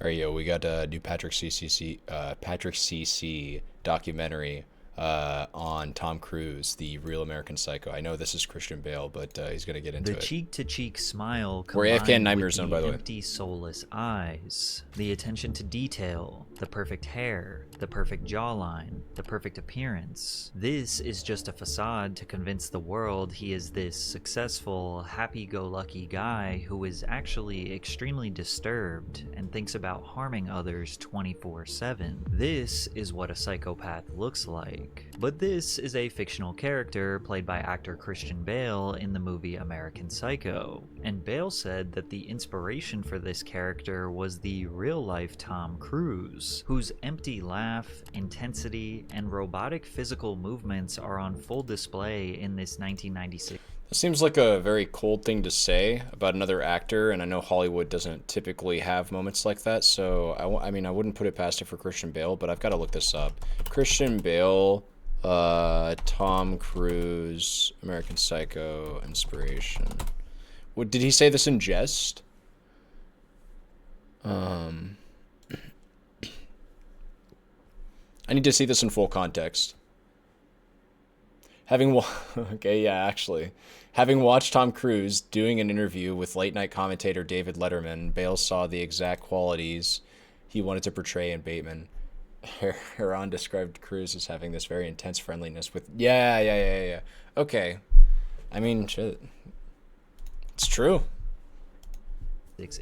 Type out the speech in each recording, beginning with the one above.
All right, yo, we got a new Patrick CC documentary on Tom Cruise, the real American Psycho. I know this is Christian Bale, but he's gonna get into The it. cheek-to-cheek smile We're AFK in combined Nightmare with Zone, the by the way. empty, soulless eyes, the attention to detail, the perfect hair, the perfect jawline, the perfect appearance. This is just a facade to convince the world he is this successful, happy-go-lucky guy who is actually extremely disturbed and thinks about harming others 24/7. This is what a psychopath looks like. But this is a fictional character played by actor Christian Bale in the movie American Psycho, and Bale said that the inspiration for this character was the real-life Tom Cruise, whose empty laugh, intensity, and robotic physical movements are on full display in this 1996. It seems like a very cold thing to say about another actor, and I know Hollywood doesn't typically have moments like that, so I mean, I wouldn't put it past it for Christian Bale, but I've got to look this up. Christian Bale, Tom Cruise, American Psycho, inspiration. What, did he say this in jest? I need to see this in full context. Okay, yeah, actually. Having watched Tom Cruise doing an interview with late-night commentator David Letterman, Bale saw the exact qualities he wanted to portray in Bateman. Heron described Cruise as having this very intense friendliness with... Yeah. Okay. I mean, shit. It's true.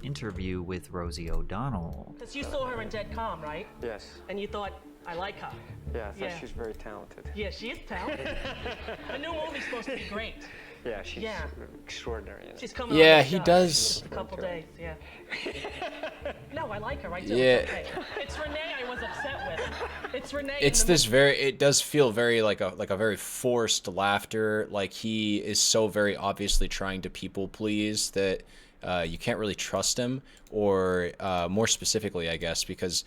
Interview with Rosie O'Donnell. Because you saw her in Dead Calm, right? Yes. And you thought, I like her. Yeah, I thought Yeah. she's very talented. Yeah, she is talented. The new movie's supposed to be great. Yeah, she's Yeah. extraordinary. In it. She's coming Yeah, on the he show. does. A couple days, yeah. No, I like her. I do. Yeah. It's okay. It's Renee I was upset with. It's Renee. It's this very... It does feel very like a very forced laughter. Like he is so very obviously trying to people please that you can't really trust him. Or more specifically, I guess, because...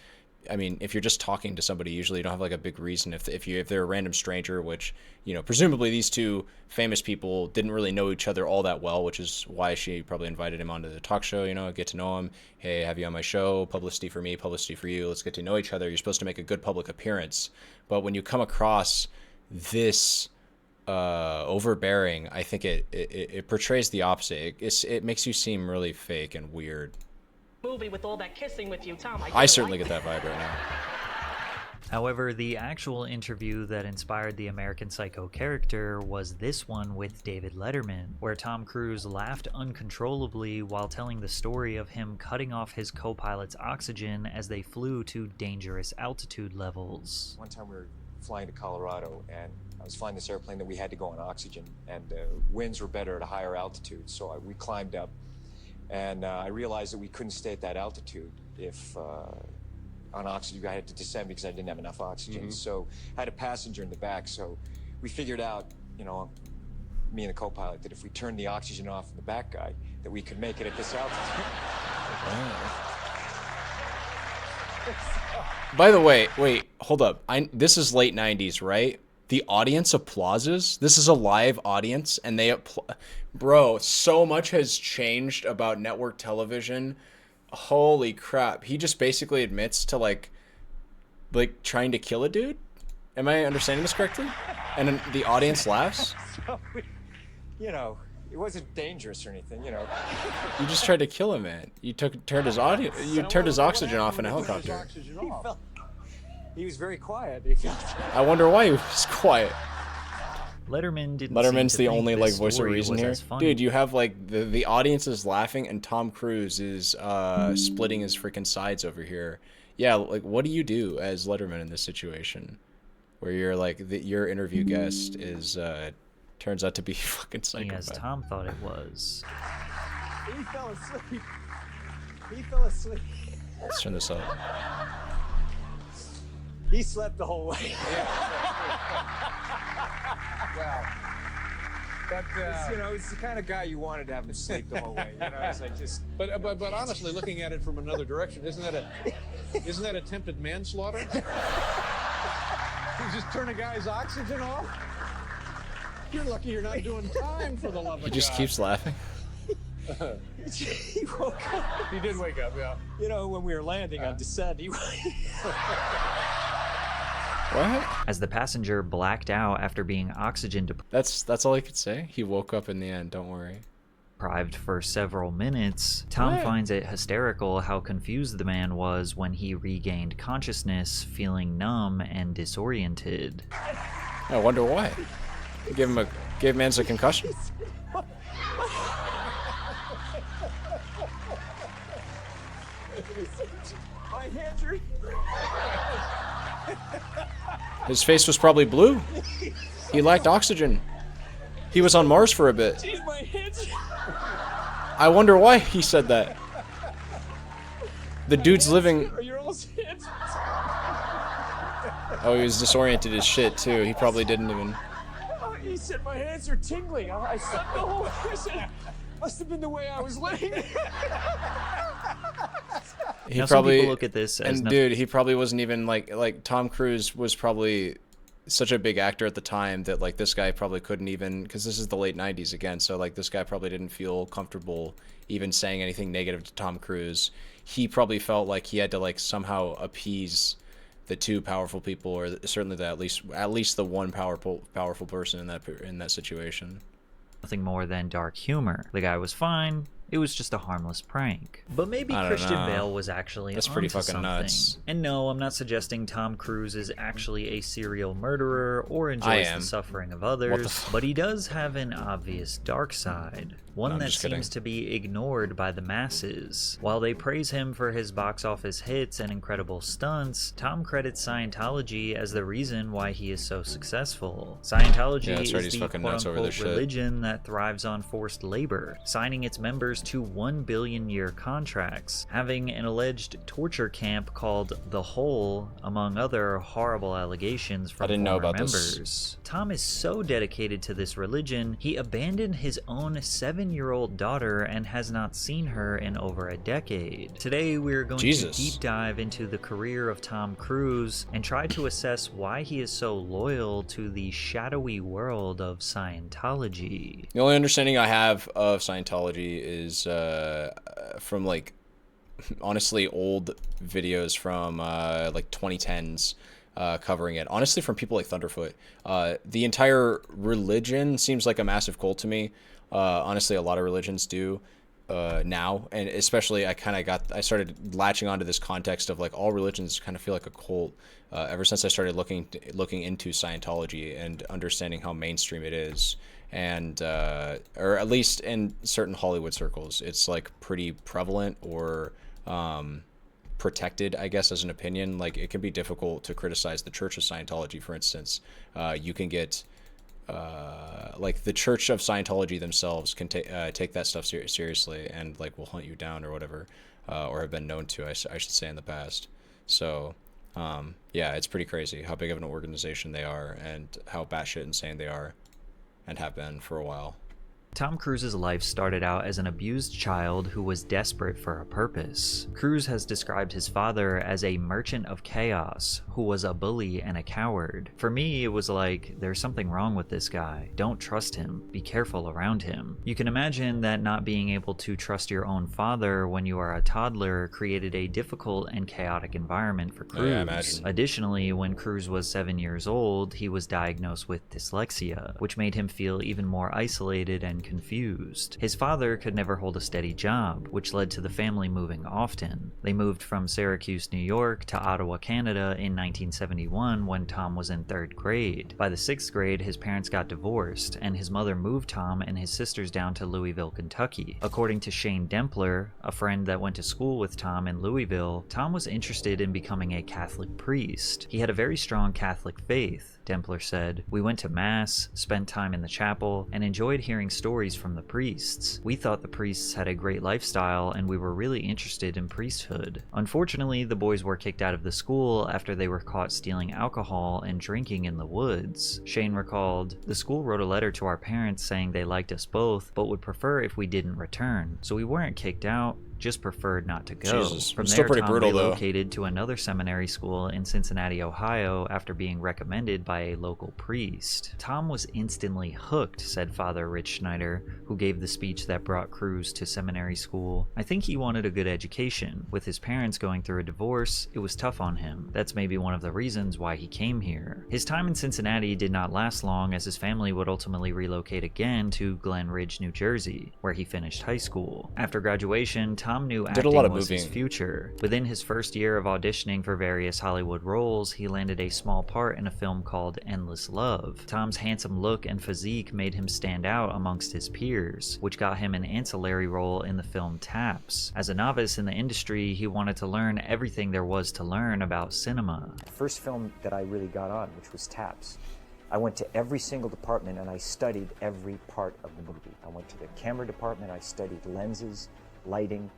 I mean, if you're just talking to somebody, usually you don't have like a big reason. If they're a random stranger, which, you know, presumably these two famous people didn't really know each other all that well, which is why she probably invited him onto the talk show, you know, get to know him. Hey, have you on my show? Publicity for me, publicity for you. Let's get to know each other. You're supposed to make a good public appearance. But when you come across this overbearing, I think it portrays the opposite. It makes you seem really fake and weird. movie with all that kissing with you, Tom. I certainly get that vibe right now. However, the actual interview that inspired the American Psycho character was this one with David Letterman, where Tom Cruise laughed uncontrollably while telling the story of him cutting off his co-pilot's oxygen as they flew to dangerous altitude levels. One time we were flying to Colorado, and I was flying this airplane that we had to go on oxygen, and winds were better at a higher altitude, so we climbed up, and I realized that we couldn't stay at that altitude if on oxygen. I had to descend because I didn't have enough oxygen. So I had a passenger in the back, so we figured out, you know, me and the co-pilot, that if we turned the oxygen off in the back guy, that we could make it at this altitude. By the way, wait, hold up. This is late 90s, right? The audience applauses. This is a live audience, and they Bro, so much has changed about network television. Holy crap. He just basically admits to like trying to kill a dude? Am I understanding this correctly? And then the audience laughs? So you know, it wasn't dangerous or anything, you know. You just tried to kill him, man. You turned his oxygen off in a helicopter. He was very quiet. I wonder why he was quiet. Letterman's the only like voice of reason here. Dude, you have like the audience is laughing and Tom Cruise is splitting his freaking sides over here. Yeah, like what do you do as Letterman in this situation, where you're like your interview guest is turns out to be fucking psychopath? As Tom thought it was. He fell asleep. He fell asleep. Let's turn this up. He slept the whole way. Well, but you know, it's the kind of guy you wanted to have him sleep the whole way. You know, it's like just. But honestly, looking at it from another direction, isn't that attempted manslaughter? You just turn a guy's oxygen off. You're lucky you're not doing time, for the love of God. He just keeps laughing. He woke up. He did wake up, yeah. You know, when we were landing on descent, he What? As the passenger blacked out after being oxygen That's all he could say? He woke up in the end, don't worry. deprived for several minutes. Tom What? finds it hysterical how confused the man was when he regained consciousness, feeling numb and disoriented. I wonder why. Gave Mans a concussion. my hands are... His face was probably blue. He lacked oxygen. He was on Mars for a bit. Jeez, my hands... I wonder why he said that. The dude's living... Are your all's hands... Oh, he was disoriented as shit, too. He probably didn't even... He said my hands are tingling. I slept the whole... I said, must have been the way I was laying. He Now, some probably... people look at this as And dude, he probably wasn't even like Tom Cruise was probably such a big actor at the time that like this guy probably couldn't even, because this is the late 90s again, so like this guy probably didn't feel comfortable even saying anything negative to Tom Cruise. He probably felt like he had to like somehow appease the two powerful people, or certainly the at least the one powerful person in that situation. nothing more than dark humor. The guy was fine. It was just a harmless prank. But maybe I don't Christian know. Bale was actually That's pretty onto fucking something. nuts. And no, I'm not suggesting Tom Cruise is actually a serial murderer or I enjoys am. the suffering of What others, but he does have an obvious dark side. One I'm that just kidding. seems to be ignored by the masses. While they praise him for his box office hits and incredible stunts, Tom credits Scientology as the reason why he is so successful. Scientology Yeah, that's right, is he's the fucking nuts over this quote-unquote shit. religion that thrives on forced labor, signing its members to 1 billion year contracts, having an alleged torture camp called The Hole, among other horrible allegations from I didn't know former about this. members. Tom is so dedicated to this religion, he abandoned his own 7-year-old daughter and has not seen her in over a decade. Today we're going Jesus. to deep dive into the career of Tom Cruise and try to assess why he is so loyal to the shadowy world of Scientology. The only understanding I have of Scientology is from like honestly old videos from like 2010s covering it. Honestly, from people like Thunderfoot. The entire religion seems like a massive cult to me. Honestly, a lot of religions do now, and especially I started latching onto this context of like all religions kind of feel like a cult ever since I started looking into Scientology and understanding how mainstream it is. And or at least in certain Hollywood circles, it's like pretty prevalent or protected, I guess, as an opinion. Like it can be difficult to criticize the Church of Scientology, for instance. You can get like the Church of Scientology themselves can take that stuff seriously and like will hunt you down or whatever, or have been known to, I should say, in the past. So yeah, it's pretty crazy how big of an organization they are and how batshit insane they are and have been for a while. Tom Cruise's life started out as an abused child who was desperate for a purpose. Cruise has described his father as a merchant of chaos who was a bully and a coward. For me, it was like, there's something wrong with this guy. Don't trust him. Be careful around him. You can imagine that not being able to trust your own father when you are a toddler created a difficult and chaotic environment for Cruise. Oh, yeah, I imagine. Additionally, when Cruise was 7 years old, he was diagnosed with dyslexia, which made him feel even more isolated and confused. His father could never hold a steady job, which led to the family moving often. They moved from Syracuse, New York to Ottawa, Canada in 1971 when Tom was in 3rd grade. By the 6th grade, his parents got divorced, and his mother moved Tom and his sisters down to Louisville, Kentucky. According to Shane Dempler, a friend that went to school with Tom in Louisville, Tom was interested in becoming a Catholic priest. He had a very strong Catholic faith. Dempler said, "We went to Mass, spent time in the chapel, and enjoyed hearing stories from the priests. We thought the priests had a great lifestyle, and we were really interested in priesthood. Unfortunately, the boys were kicked out of the school after they were caught stealing alcohol and drinking in the woods." Shane recalled, "The school wrote a letter to our parents saying they liked us both, but would prefer if we didn't return, so we weren't kicked out, just preferred not to go. Jesus. From Still there, pretty Tom brutal, though. relocated to another seminary school in Cincinnati, Ohio, after being recommended by a local priest. Tom was instantly hooked, said Father Rich Schneider, who gave the speech that brought Cruz to seminary school. I think he wanted a good education. With his parents going through a divorce, it was tough on him. That's maybe one of the reasons why he came here. His time in Cincinnati did not last long, as his family would ultimately relocate again to Glen Ridge, New Jersey, where he finished high school. After graduation, Tom knew Did a lot acting of was his moving. future. Within his first year of auditioning for various Hollywood roles, he landed a small part in a film called Endless Love. Tom's handsome look and physique made him stand out amongst his peers, which got him an ancillary role in the film Taps. As a novice in the industry, he wanted to learn everything there was to learn about cinema. The first film that I really got on, which was Taps, I went to every single department and I studied every part of the movie. I went to the camera department, I studied lenses, lighting.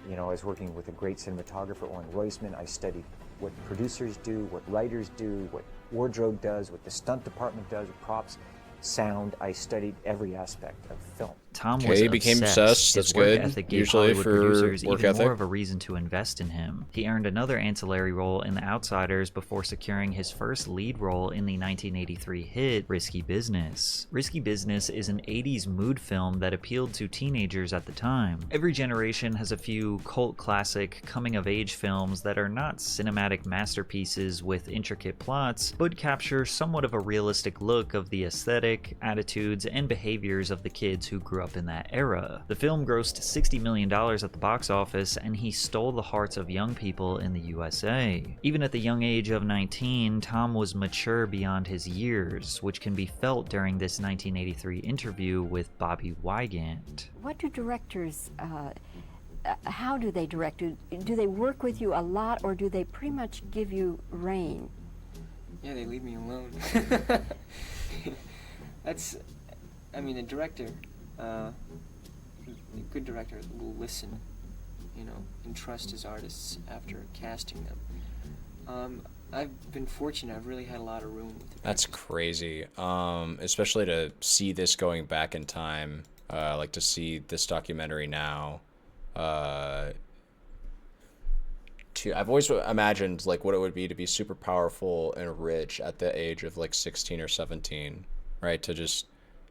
You know, I was working with a great cinematographer, Oren Roisman. I studied what producers do, what writers do, what wardrobe does, what the stunt department does, props, sound. I studied every aspect of film. Tom Okay, was he became obsessed. obsessed. His That's work good. ethic gave Usually Hollywood for producers work even ethic. more of a reason to invest in him. He earned another ancillary role in The Outsiders before securing his first lead role in the 1983 hit Risky Business. Risky Business is an 80s mood film that appealed to teenagers at the time. Every generation has a few cult classic coming-of-age films that are not cinematic masterpieces with intricate plots, but capture somewhat of a realistic look of the aesthetic, attitudes, and behaviors of the kids who grew up in that era. The film grossed $60 million at the box office, and he stole the hearts of young people in the USA. Even at the young age of 19, Tom was mature beyond his years, which can be felt during this 1983 interview with Bobby Wygant. What do directors, how do they direct? Do they work with you a lot, or do they pretty much give you rein? Yeah, they leave me alone. I mean, a director, a good director will listen, you know, and trust his artists after casting them. I've been fortunate. I've really had a lot of room. That's crazy. Especially to see this going back in time, like to see this documentary now. I've always imagined like what it would be to be super powerful and rich at the age of like 16 or 17, right? To just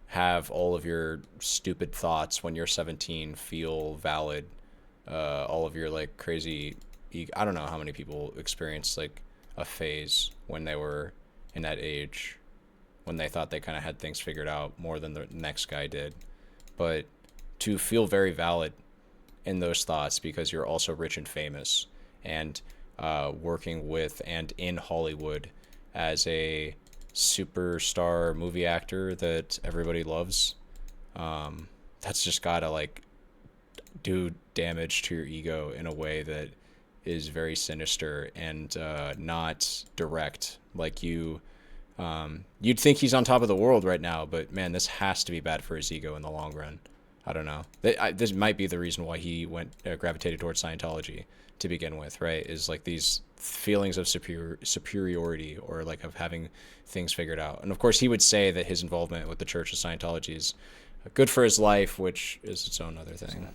have all of your stupid thoughts when you're 17 feel valid. All of your like crazy, I don't know how many people experience like a phase when they were in that age, when they thought they kind of had things figured out more than the next guy did. But to feel very valid in those thoughts because you're also rich and famous and working with and in Hollywood as a superstar movie actor that everybody loves, that's just gotta like do damage to your ego in a way that is very sinister and not direct. Like you'd think he's on top of the world right now, but man, this has to be bad for his ego in the long run. I don't know. This might be the reason why he gravitated towards Scientology to begin with, right? Is like these feelings of superiority or like of having things figured out. And of course, he would say that his involvement with the Church of Scientology is good for his life, which is its own other thing.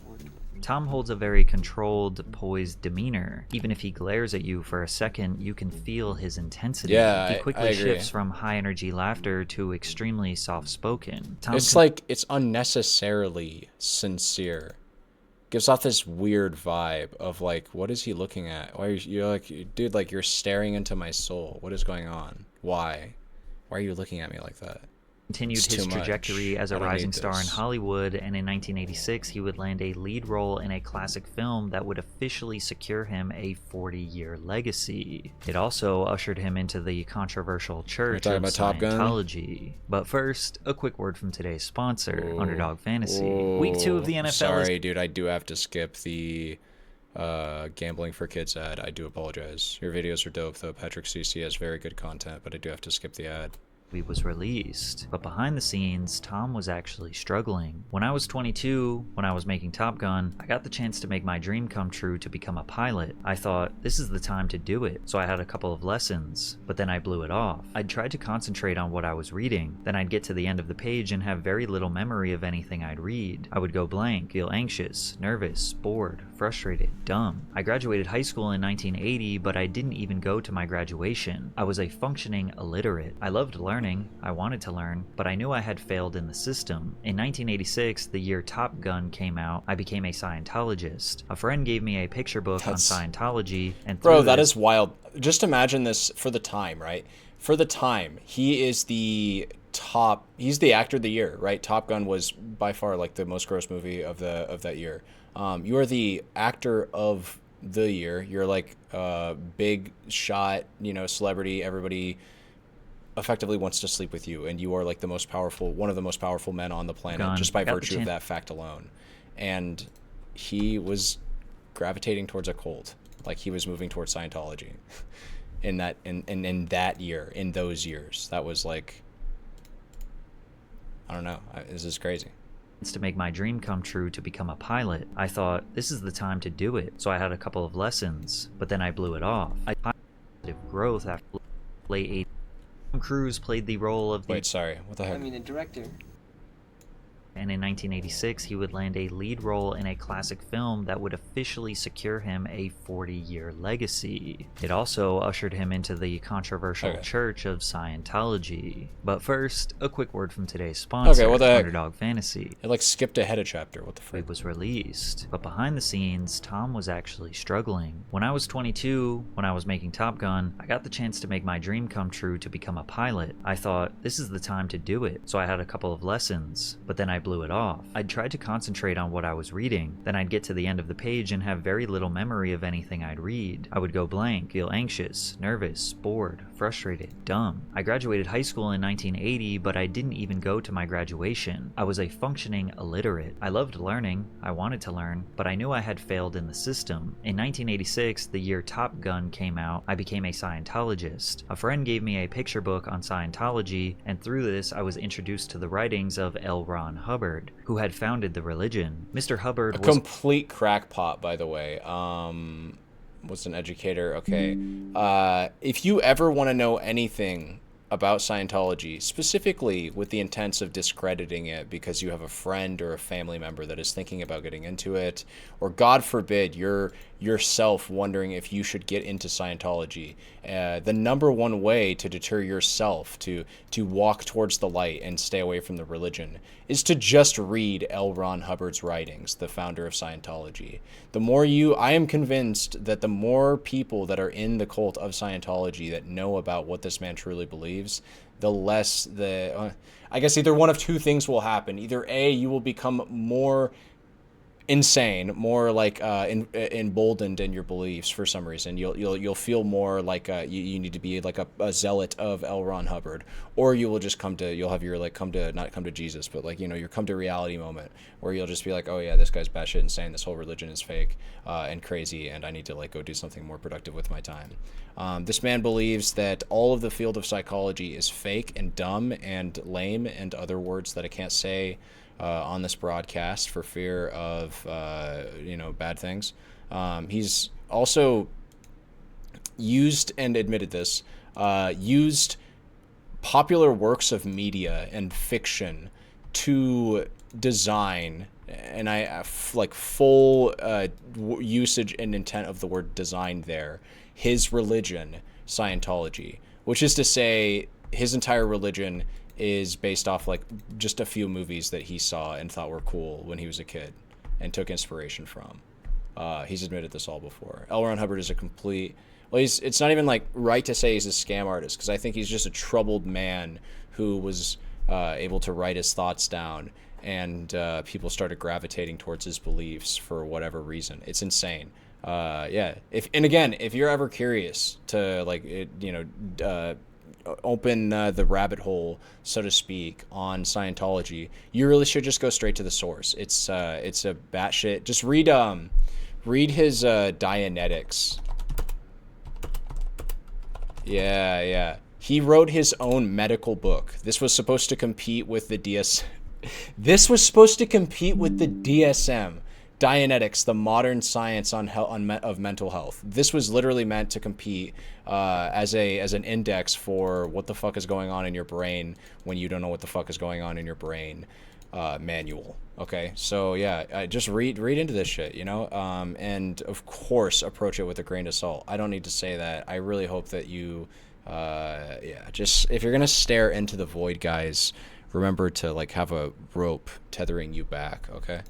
Tom holds a very controlled, poised demeanor. Even if he glares at you for a second, you can feel his intensity. Yeah, he quickly I agree. shifts from high-energy laughter to extremely soft-spoken. It's like it's unnecessarily sincere. Gives off this weird vibe of like, what is he looking at? Why are you're like, dude, like you're staring into my soul. What is going on? Why are you looking at me like that? Continued It's his too trajectory much. as a I don't rising need star in this. Hollywood, and in 1986 he would land a lead role in a classic film that would officially secure him a 40-year legacy. It also ushered him into the controversial Church talking of about Top Gun? Scientology. But first, a quick word from today's sponsor, Ooh. Underdog Fantasy. Week 2 of the NFL Sorry, dude, I do have to skip the gambling for kids ad. I do apologize. Your videos are dope though. Patrick CC has very good content, but I do have to skip the ad. was released, but behind the scenes, Tom was actually struggling. When I was 22, when I was making Top Gun, I got the chance to make my dream come true to become a pilot. I thought, this is the time to do it, so I had a couple of lessons, but then I blew it off. I'd tried to concentrate on what I was reading, then I'd get to the end of the page and have very little memory of anything I'd read. I would go blank, feel anxious, nervous, bored, frustrated, dumb. I graduated high school in 1980, but I didn't even go to my graduation. I was a functioning illiterate. I loved learning, I wanted to learn, but I knew I had failed in the system. In 1986, the year Top Gun came out, I became a Scientologist. A friend gave me a picture book on Scientology, and bro, that is wild. Just imagine this for the time, right? For the time, he is the top. He's the actor of the year, right? Top Gun was by far like the most gross movie of that year. You are the actor of the year. You're like a big shot, celebrity. Everybody effectively wants to sleep with you, and you are like one of the most powerful men on the planet, just by virtue of that fact alone. And he was gravitating towards a cult, like he was moving towards Scientology in that year, in those years. That was like, I don't know, this is crazy. To make my dream come true to become a pilot. I thought, this is the time to do it, so I had a couple of lessons, but then I blew it off. I growth after late 80s. Tom Cruise played the role of the... Wait, sorry, what the heck? I mean, the director. And in 1986, he would land a lead role in a classic film that would officially secure him a 40-year legacy. It also ushered him into the controversial Church of Scientology. But first, a quick word from today's sponsor, Underdog Fantasy. It like skipped ahead a chapter, what the frick? It was released, but behind the scenes, Tom was actually struggling. When I was 22, when I was making Top Gun, I got the chance to make my dream come true to become a pilot. I thought, this is the time to do it, so I had a couple of lessons, but then I blew it off. I'd tried to concentrate on what I was reading, then I'd get to the end of the page and have very little memory of anything I'd read. I would go blank, feel anxious, nervous, bored, frustrated, dumb. I graduated high school in 1980, but I didn't even go to my graduation. I was a functioning illiterate. I loved learning, I wanted to learn, but I knew I had failed in the system. In 1986, the year Top Gun came out, I became a Scientologist. A friend gave me a picture book on Scientology, and through this I was introduced to the writings of L. Ron Hubbard, who had founded the religion. Mr. Hubbard was... complete crackpot, by the way. Was an educator. Okay. If you ever want to know anything about Scientology, specifically with the intents of discrediting it because you have a friend or a family member that is thinking about getting into it, or God forbid, you're yourself wondering if you should get into Scientology, the number one way to deter yourself to walk towards the light and stay away from the religion is to just read L. Ron Hubbard's writings, the founder of Scientology. I am convinced that the more people that are in the cult of Scientology that know about what this man truly believes, the less I guess either one of two things will happen. Either A, you will become more insane, more like emboldened in your beliefs for some reason. You'll feel more like you need to be like a zealot of L. Ron Hubbard, or you will just you'll have your not come to Jesus, but like your come to reality moment where you'll just be like, oh yeah, this guy's batshit insane. This whole religion is fake and crazy, and I need to like go do something more productive with my time. This man believes that all of the field of psychology is fake and dumb and lame and other words that I can't say on this broadcast for fear of bad things. He's also used and admitted this, used popular works of media and fiction to design, and I like full usage and intent of the word design there, his religion, Scientology, which is to say his entire religion is based off like just a few movies that he saw and thought were cool when he was a kid and took inspiration from. He's admitted this all before. L. Ron Hubbard is a complete... Well, it's not even like right to say he's a scam artist, because I think he's just a troubled man who was able to write his thoughts down, and people started gravitating towards his beliefs for whatever reason. It's insane. Yeah. If you're ever curious to open the rabbit hole, so to speak, on Scientology, you really should just go straight to the source. It's a batshit. Just read his Dianetics. Yeah. He wrote his own medical book. This was supposed to compete with the This was supposed to compete with the DSM, Dianetics, the modern science of mental health. This was literally meant to compete as an index for what the fuck is going on in your brain when you don't know what the fuck is going on in your brain. Manual. Okay, so yeah, just read into this shit, you know, and of course approach it with a grain of salt. I don't need to say that. I really hope that you, just if you're gonna stare into the void, guys, remember to like have a rope tethering you back. Okay.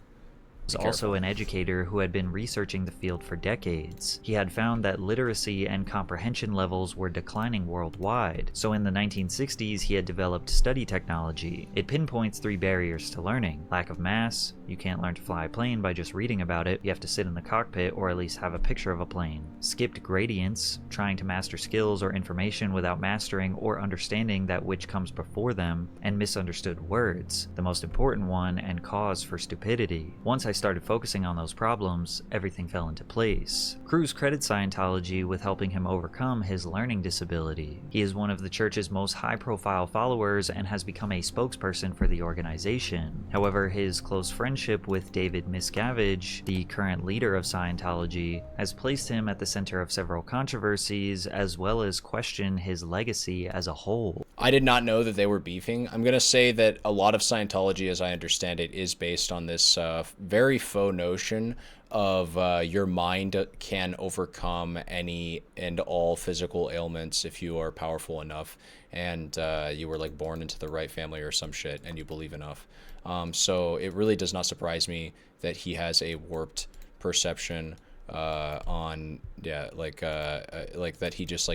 Was also an educator who had been researching the field for decades. He had found that literacy and comprehension levels were declining worldwide, so in the 1960s he had developed study technology. It pinpoints 3 barriers to learning: lack of mass, you can't learn to fly a plane by just reading about it, you have to sit in the cockpit or at least have a picture of a plane; skipped gradients, trying to master skills or information without mastering or understanding that which comes before them; and misunderstood words, the most important one and cause for stupidity. Once I started focusing on those problems, everything fell into place. Cruz credits Scientology with helping him overcome his learning disability. He is one of the church's most high-profile followers and has become a spokesperson for the organization. However, his close friendship with David Miscavige, the current leader of Scientology, has placed him at the center of several controversies, as well as question his legacy as a whole. I did not know that they were beefing. I'm going to say that a lot of Scientology, as I understand it, is based on this very faux notion of your mind can overcome any and all physical ailments if you are powerful enough and you were like born into the right family or some shit and you believe enough. So it really does not surprise me that he has a warped perception on that he just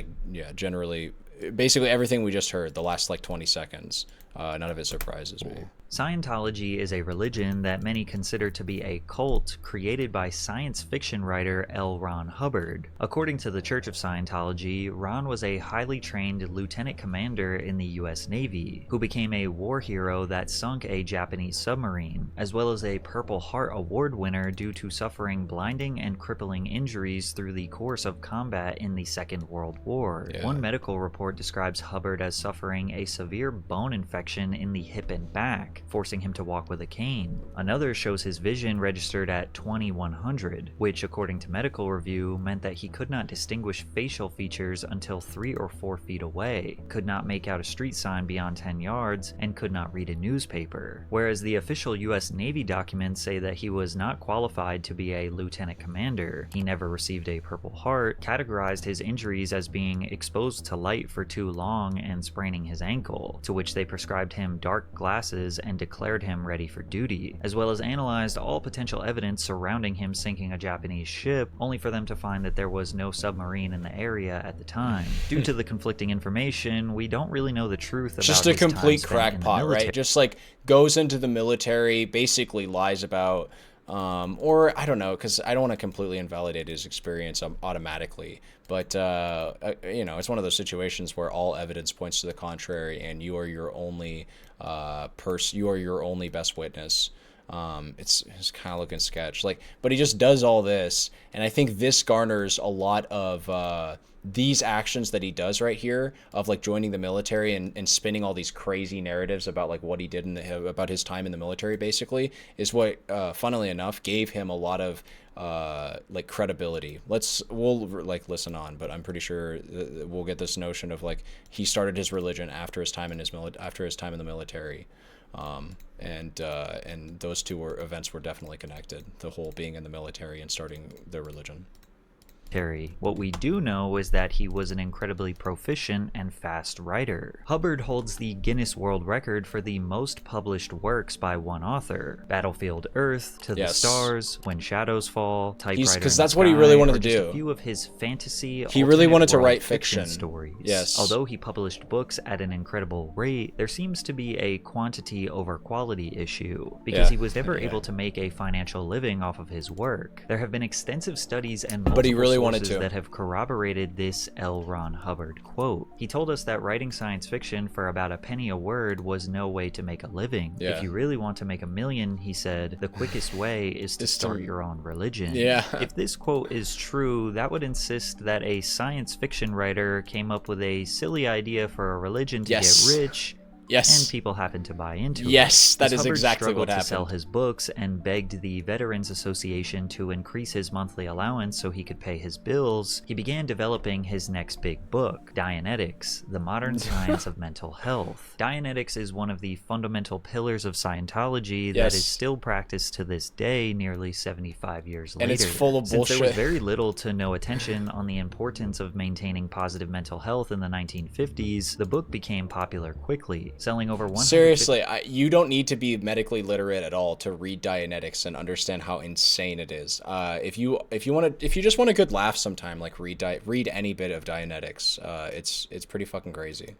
generally basically everything we just heard the last like 20 seconds. None of it surprises me. Scientology is a religion that many consider to be a cult created by science fiction writer L. Ron Hubbard. According to the Church of Scientology, Ron was a highly trained lieutenant commander in the US Navy, who became a war hero that sunk a Japanese submarine, as well as a Purple Heart Award winner due to suffering blinding and crippling injuries through the course of combat in the Second World War. Yeah. One medical report describes Hubbard as suffering a severe bone infection in the hip and back, forcing him to walk with a cane. Another shows his vision registered at 2100, which according to Medical Review meant that he could not distinguish facial features until 3 or 4 feet away, could not make out a street sign beyond 10 yards, and could not read a newspaper. Whereas the official US Navy documents say that he was not qualified to be a lieutenant commander, he never received a Purple Heart, categorized his injuries as being exposed to light for too long and spraining his ankle, to which they prescribed him dark glasses and declared him ready for duty, as well as analyzed all potential evidence surrounding him sinking a Japanese ship, only for them to find that there was no submarine in the area at the time. Due to the conflicting information, we don't really know the truth about just a complete crackpot, right? Just like goes into the military, basically lies about or I don't know, because I don't want to completely invalidate his experience automatically, but you know, it's one of those situations where all evidence points to the contrary, and you are your only you are your only best witness. It's kind of looking sketch, like, but he just does all this, and I think this garners a lot of these actions that he does right here of like joining the military and spinning all these crazy narratives about like what he did about his time in the military, basically, is what funnily enough gave him a lot of like credibility. We'll like listen on, but I'm pretty sure we'll get this notion of like he started his religion after his time in the military. And those two events were definitely connected, the whole being in the military and starting their religion. What we do know is that he was an incredibly proficient and fast writer. Hubbard holds the Guinness World Record for the most published works by one author: Battlefield Earth, To the Stars, When Shadows Fall, Typewriter because that's what he really wanted to do. A few of his fantasy, he really wanted to write fiction stories. Yes. Although he published books at an incredible rate, there seems to be a quantity over quality issue, because he was never able to make a financial living off of his work. There have been extensive studies and multiple but he really wanted sources to. that have corroborated this L. Ron Hubbard quote. He told us that writing science fiction for about a penny a word was no way to make a living. Yeah. If you really want to make $1 million, he said, the quickest way is to start your own religion. Yeah. If this quote is true, that would insist that a science fiction writer came up with a silly idea for a religion to Yes. get rich, Yes. and people happen to buy into it. Yes, that As is Hubbard exactly struggled what to sell happened. his books and begged the Veterans Association to increase his monthly allowance so he could pay his bills, he began developing his next big book, Dianetics, The Modern Science of Mental Health. Dianetics is one of the fundamental pillars of Scientology that Yes. is still practiced to this day, nearly 75 years And later. it's full of Since there was bullshit. very little to no attention on the importance of maintaining positive mental health in the 1950s, the book became popular quickly, selling over 150. Seriously, you don't need to be medically literate at all to read Dianetics and understand how insane it is. If you just want a good laugh sometime, like read any bit of Dianetics. It's pretty fucking crazy.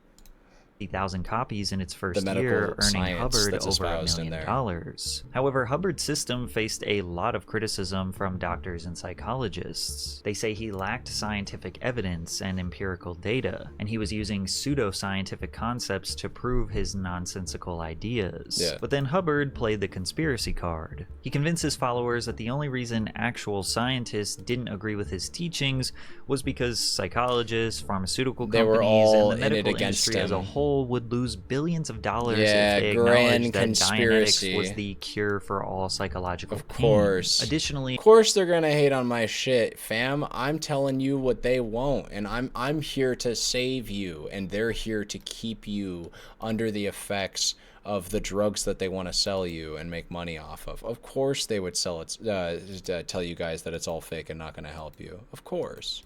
50,000 copies in its first medical year, earning science Hubbard that's over $1 espoused in million. there. However, Hubbard's system faced a lot of criticism from doctors and psychologists. They say he lacked scientific evidence and empirical data, and he was using pseudo-scientific concepts to prove his nonsensical ideas. Yeah. But then Hubbard played the conspiracy card. He convinced his followers that the only reason actual scientists didn't agree with his teachings was because psychologists, pharmaceutical They were companies, all and the in it medical against industry as a him. whole would lose billions of dollars Yeah, if they grand acknowledged that conspiracy. Dianetics was the cure for all psychological Of pain. course. Additionally, Of course they're gonna hate on my shit, fam. I'm telling you what they won't, and I'm here to save you, and they're here to keep you under the effects of the drugs that they want to sell you and make money off of. Of course they would tell you guys that it's all fake and not gonna help you. Of course.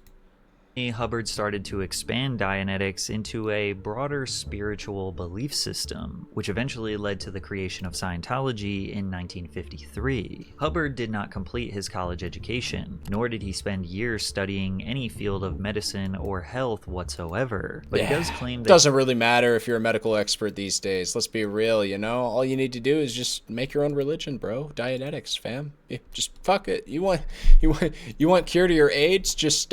Hubbard started to expand Dianetics into a broader spiritual belief system, which eventually led to the creation of Scientology in 1953. Hubbard did not complete his college education, nor did he spend years studying any field of medicine or health whatsoever, but he does claim that Doesn't really matter if you're a medical expert these days. Let's be real, you know? All you need to do is just make your own religion, bro. Dianetics, fam. Just fuck it. You want cure to your AIDS? Just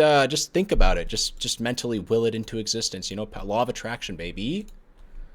think about it. Just mentally will it into existence. You know, law of attraction, baby.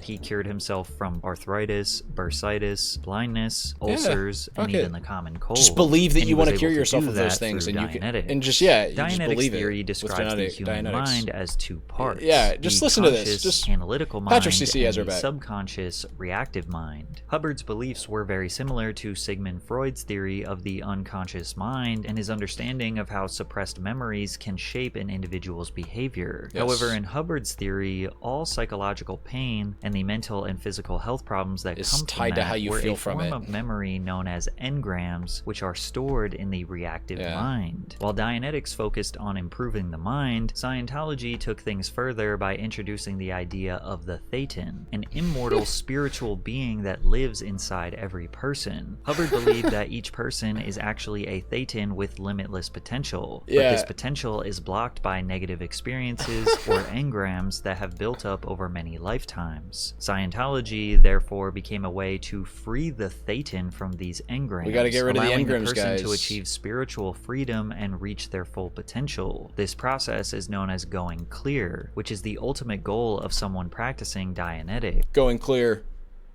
he cured himself from arthritis, bursitis, blindness, ulcers, and even the common cold. Just believe that And you he was want to cure able yourself do of those that things, through and you can, Dianetics. and just you just Dianetics believe theory it. describes the human Dianetics. mind as two parts. Yeah, just the listen to this. conscious, Just analytical mind Patrick CC has and our the back. subconscious, reactive mind. Hubbard's beliefs were very similar to Sigmund Freud's theory of the unconscious mind and his understanding of how suppressed memories can shape an individual's behavior. Yes. However, in Hubbard's theory, all psychological pain and the mental and physical health problems that It's come tied from to that how you were feel a from form it. of memory known as engrams, which are stored in the reactive mind. While Dianetics focused on improving the mind, Scientology took things further by introducing the idea of the Thetan, an immortal spiritual being that lives inside every person. Hubbard believed that each person is actually a Thetan with limitless potential, but this potential is blocked by negative experiences or engrams that have built up over many lifetimes. Scientology therefore became a way to free the Thetan from these engrams. We gotta get rid of the allowing engrams, person guys. to achieve spiritual freedom and reach their full potential. This process is known as going clear, which is the ultimate goal of someone practicing Dianetics. going clear,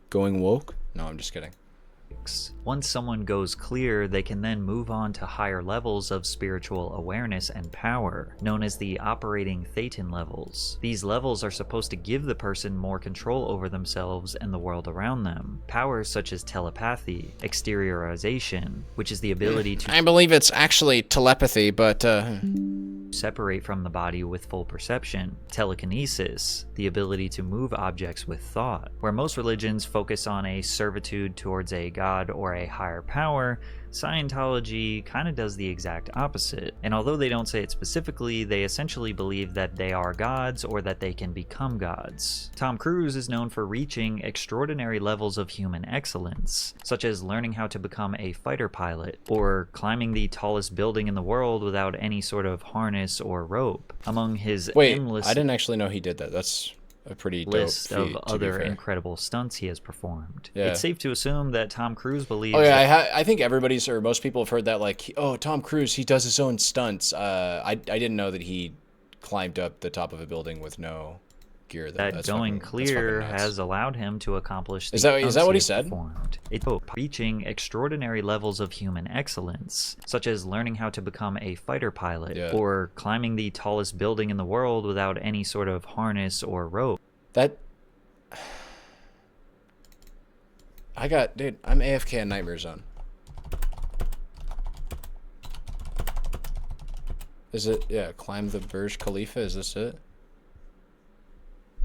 going woke. No, I'm just kidding. Once someone goes clear, they can then move on to higher levels of spiritual awareness and power, known as the operating Thetan levels. These levels are supposed to give the person more control over themselves and the world around them. Powers such as telepathy, exteriorization, which is the ability to I believe it's actually telepathy, but separate from the body with full perception, telekinesis, the ability to move objects with thought. Where most religions focus on a servitude towards a god or a higher power, Scientology kind of does the exact opposite. And although they don't say it specifically, they essentially believe that they are gods or that they can become gods. Tom Cruise is known for reaching extraordinary levels of human excellence, such as learning how to become a fighter pilot, or climbing the tallest building in the world without any sort of harness or rope. Among his wait, endless... I didn't actually know he did that. That's a pretty dope list feat, of to be other fair. incredible stunts he has performed. Yeah. It's safe to assume that Tom Cruise believes Oh yeah, that I think everybody's or most people have heard that like, oh, Tom Cruise, he does his own stunts. I didn't know that he climbed up the top of a building with no gear. Though. that going clear nuts. has allowed him to accomplish the Is that stunts what he has said? performed. It's reaching extraordinary levels of human excellence, such as learning how to become a fighter pilot or climbing the tallest building in the world without any sort of harness or rope. That dude, I'm AFK in Nightmare Zone. Is it, yeah, climb the Burj Khalifa, is this it?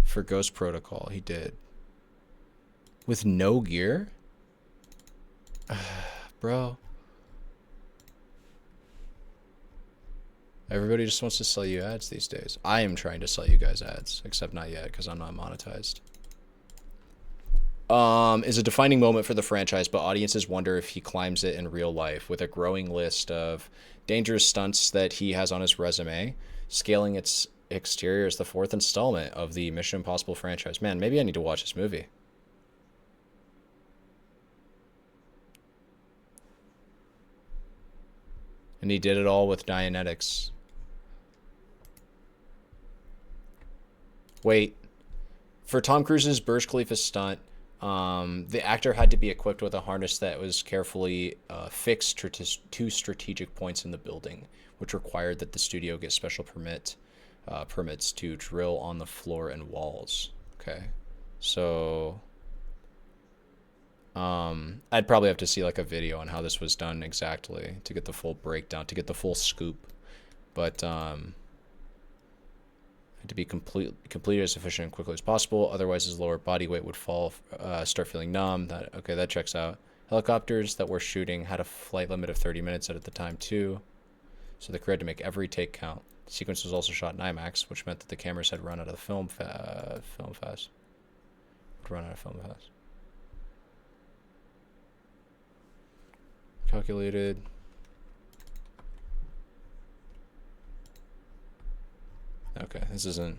For Ghost Protocol, he did. With no gear? Bro. Everybody just wants to sell you ads these days. I am trying to sell you guys ads, except not yet, because I'm not monetized. Is a defining moment for the franchise, but audiences wonder if he climbs it in real life. With a growing list of dangerous stunts that he has on his resume, scaling its exterior is the 4th installment of the Mission Impossible franchise. Man, maybe I need to watch this movie. And he did it all with Dianetics. Wait. For Tom Cruise's Burj Khalifa stunt, the actor had to be equipped with a harness that was carefully fixed to strategic points in the building, which required that the studio get special permits to drill on the floor and walls. Okay. So I'd probably have to see like a video on how this was done exactly to get the full breakdown, to get the full scoop. But had to be completed as efficient and quickly as possible. Otherwise, his lower body weight would fall, start feeling numb. That checks out. Helicopters that were shooting had a flight limit of 30 minutes at the time too, so the crew had to make every take count. The sequence was also shot in IMAX, which meant that the cameras had run out of the film fast. Calculated. Okay, this isn't...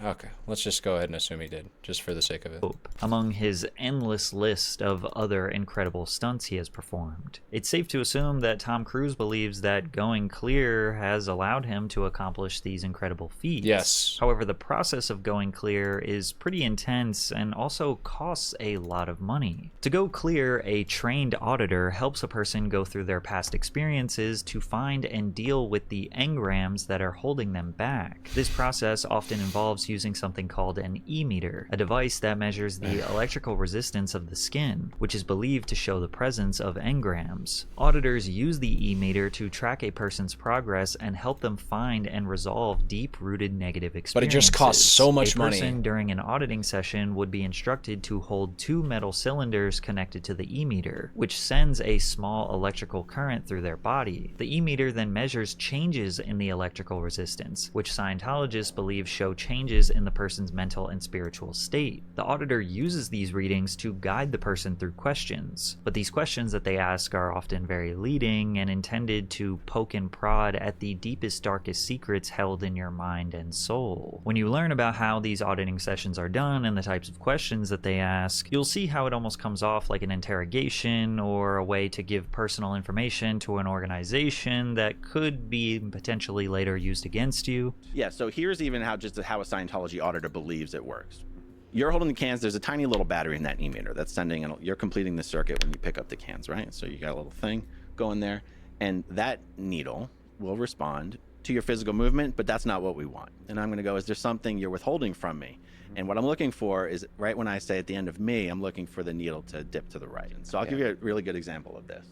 Okay. Let's just go ahead and assume he did, just for the sake of it. Among his endless list of other incredible stunts he has performed. It's safe to assume that Tom Cruise believes that going clear has allowed him to accomplish these incredible feats. Yes. However, the process of going clear is pretty intense and also costs a lot of money. To go clear, a trained auditor helps a person go through their past experiences to find and deal with the engrams that are holding them back. This process often involves using something called an e-meter, a device that measures the electrical resistance of the skin, which is believed to show the presence of engrams. Auditors use the e-meter to track a person's progress and help them find and resolve deep-rooted negative experiences. But it just costs so much money. A person during an auditing session would be instructed to hold 2 metal cylinders connected to the e-meter, which sends a small electrical current through their body. The e-meter then measures changes in the electrical resistance, which Scientologists believe show changes in the person's mental and spiritual state. The auditor uses these readings to guide the person through questions, but these questions that they ask are often very leading and intended to poke and prod at the deepest, darkest secrets held in your mind and soul. When you learn about how these auditing sessions are done and the types of questions that they ask, you'll see how it almost comes off like an interrogation or a way to give personal information to an organization that could be potentially later used against you. Yeah, so here's even how a Scientology auditor believes it works. You're holding the cans, there's a tiny little battery in that e-meter that's you're completing the circuit when you pick up the cans, right? So you got a little thing going there, and that needle will respond to your physical movement, but that's not what we want. And I'm gonna go, is there something you're withholding from me? And what I'm looking for is, right when I say at the end of me, I'm looking for the needle to dip to the right. And so I'll give you a really good example of this.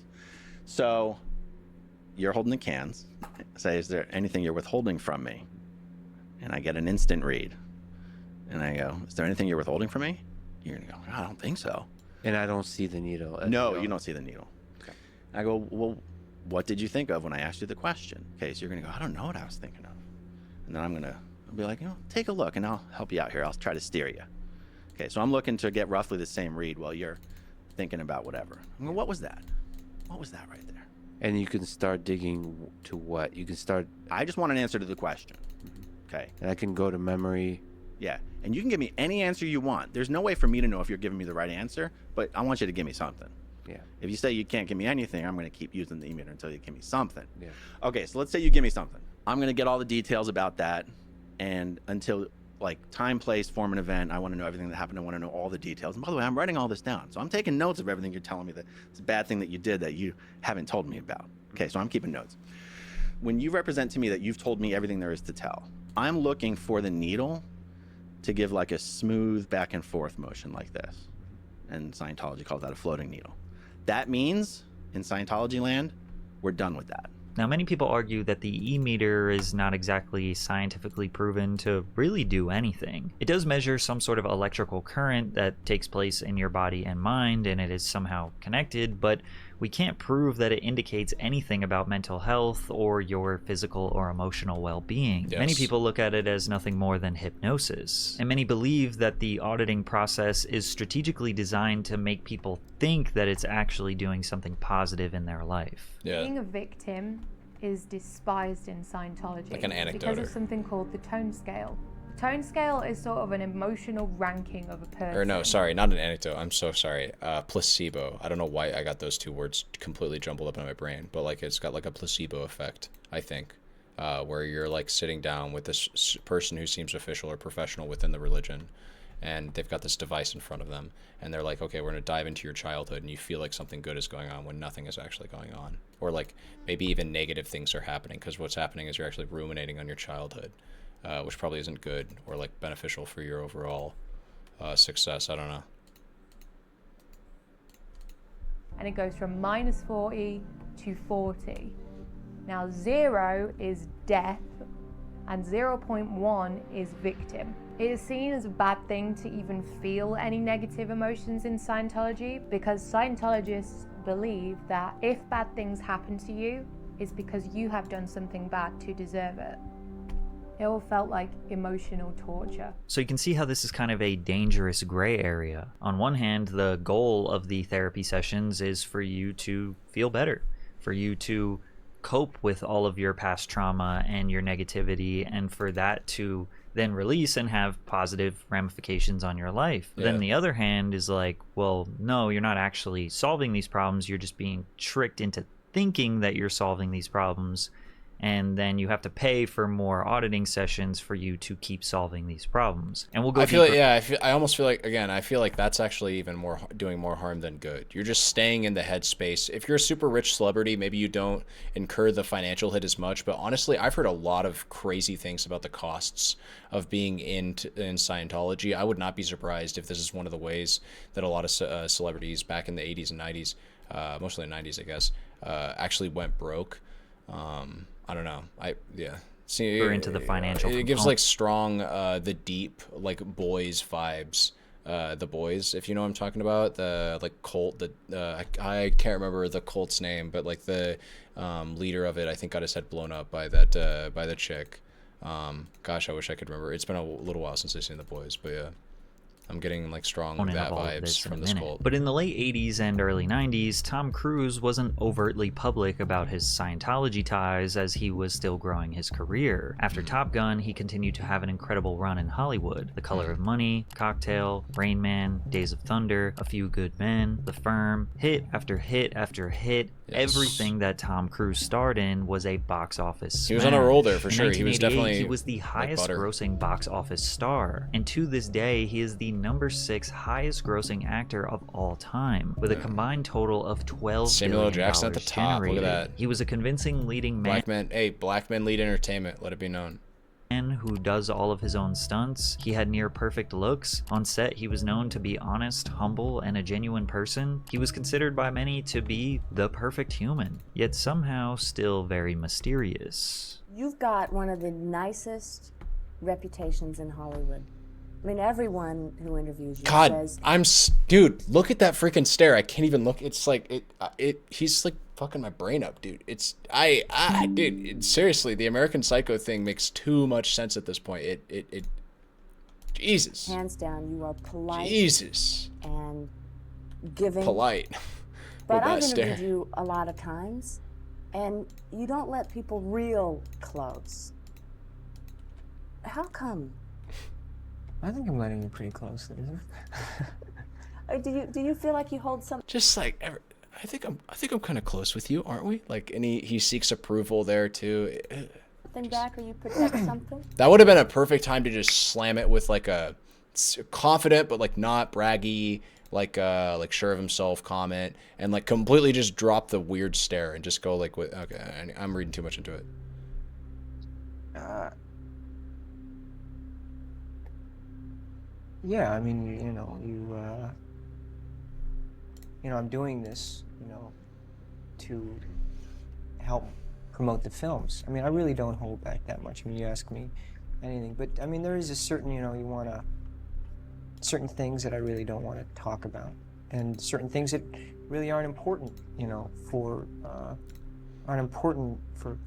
So you're holding the cans, say, is there anything you're withholding from me? And I get an instant read. And I go, is there anything you're withholding from me? You're gonna go, I don't think so. And I don't see the needle. No, you don't see the needle. Okay. I go, well, what did you think of when I asked you the question? Okay, so you're gonna go, I don't know what I was thinking of. And then I'll be like, take a look and I'll help you out here. I'll try to steer you. Okay, so I'm looking to get roughly the same read while you're thinking about whatever. I go, what was that? What was that right there? And you can start digging to what? You can start... I just want an answer to the question. Okay. And I can go to memory Yeah, and you can give me any answer you want. There's no way for me to know if you're giving me the right answer, but I want you to give me something. Yeah. If you say you can't give me anything, I'm going to keep using the emitter until you give me something. Yeah. Okay, so let's say you give me something. I'm going to get all the details about that, and until like time, place, form, and event, I want to know everything that happened. I want to know all the details. And by the way, I'm writing all this down, so I'm taking notes of everything you're telling me that it's a bad thing that you did that you haven't told me about. Okay, so I'm keeping notes. When you represent to me that you've told me everything there is to tell, I'm looking for the needle to give like a smooth back and forth motion like this. And Scientology calls that a floating needle. That means, in Scientology land, we're done with that. Now, many people argue that the e-meter is not exactly scientifically proven to really do anything. It does measure some sort of electrical current that takes place in your body and mind, and it is somehow connected, but we can't prove that it indicates anything about mental health or your physical or emotional well-being. Yes. Many people look at it as nothing more than hypnosis, and many believe that the auditing process is strategically designed to make people think that it's actually doing something positive in their life. Yeah. Being a victim is despised in Scientology Like an because anecdoter. of something called the tone scale. The tone scale is sort of an emotional ranking of a person. Or no, sorry, not an anecdote. I'm so sorry. Placebo. I don't know why I got those two words completely jumbled up in my brain, but like it's got like a placebo effect, I think, where you're like sitting down with this person who seems official or professional within the religion, and they've got this device in front of them, and they're like, okay, we're gonna dive into your childhood, and you feel like something good is going on when nothing is actually going on, or like maybe even negative things are happening because what's happening is you're actually ruminating on your childhood. Which probably isn't good or like beneficial for your overall success. I don't know. And it goes from -40 to 40. Now 0 is death and 0.1 is victim. It is seen as a bad thing to even feel any negative emotions in Scientology because Scientologists believe that if bad things happen to you, it's because you have done something bad to deserve it. It all felt like emotional torture. So you can see how this is kind of a dangerous gray area. On one hand, the goal of the therapy sessions is for you to feel better, for you to cope with all of your past trauma and your negativity, and for that to then release and have positive ramifications on your life. Yeah. Then the other hand is like, well, no, you're not actually solving these problems. You're just being tricked into thinking that you're solving these problems. And then you have to pay for more auditing sessions for you to keep solving these problems. And we'll go I feel deeper. like, I almost feel like, again, I feel like that's actually even more doing more harm than good. You're just staying in the headspace. If you're a super rich celebrity, maybe you don't incur the financial hit as much. But honestly, I've heard a lot of crazy things about the costs of being in Scientology. I would not be surprised if this is one of the ways that a lot of celebrities back in the 80s and 90s, mostly the 90s, I guess, actually went broke. I don't know. See, We're into the financial It gives component. like strong, the deep, like boys vibes. The boys, if you know what I'm talking about, the like cult. I can't remember the cult's name, but like the leader of it, I think got his head blown up by the chick. Gosh, I wish I could remember. It's been a little while since I've seen the boys, but yeah. I'm getting like strong that vibes from this cult. But in the late 80s and early 90s, Tom Cruise wasn't overtly public about his Scientology ties as he was still growing his career. After Top Gun, he continued to have an incredible run in Hollywood. The Color of Money, Cocktail, Rain Man, Days of Thunder, A Few Good Men, The Firm, hit after hit after hit. Yes. Everything that Tom Cruise starred in was a box office He was on a roll there for In sure. He was 1988, definitely he was the like highest butter. grossing box office star, and to this day he is the number 6 highest grossing actor of all time, with a combined total of $12 Samuel L. billion Jackson at the top. Look at generated. that. He was a convincing leading man Black men lead entertainment. Let it be known. who does all of his own stunts. He had near perfect looks. On set, he was known to be honest, humble, and a genuine person. He was considered by many to be the perfect human, yet somehow still very mysterious. You've got one of the nicest reputations in Hollywood. I mean, everyone who interviews you says... Dude, look at that freaking stare. I can't even look. It's like, he's like fucking my brain up, dude. Dude, seriously, the American Psycho thing makes too much sense at this point. Jesus. Hands down, you are polite. Jesus. And giving. Polite. But I've that stare. interviewed you a lot of times, and you don't let people real close. How come? I think I'm letting you pretty closely. Do you feel like you hold some? Just like I think I'm kind of close with you, aren't we? Like, and he seeks approval there too. Something back, or you protect something? That would have been a perfect time to just slam it with like a confident but like not braggy, like sure of himself comment, and like completely just drop the weird stare and just go like, okay, I'm reading too much into it. Yeah, I mean, I'm doing this, to help promote the films. I mean, I really don't hold back that much. I mean, you ask me anything, but I mean, there is a certain, certain things that I really don't want to talk about, and certain things that really aren't important, aren't important for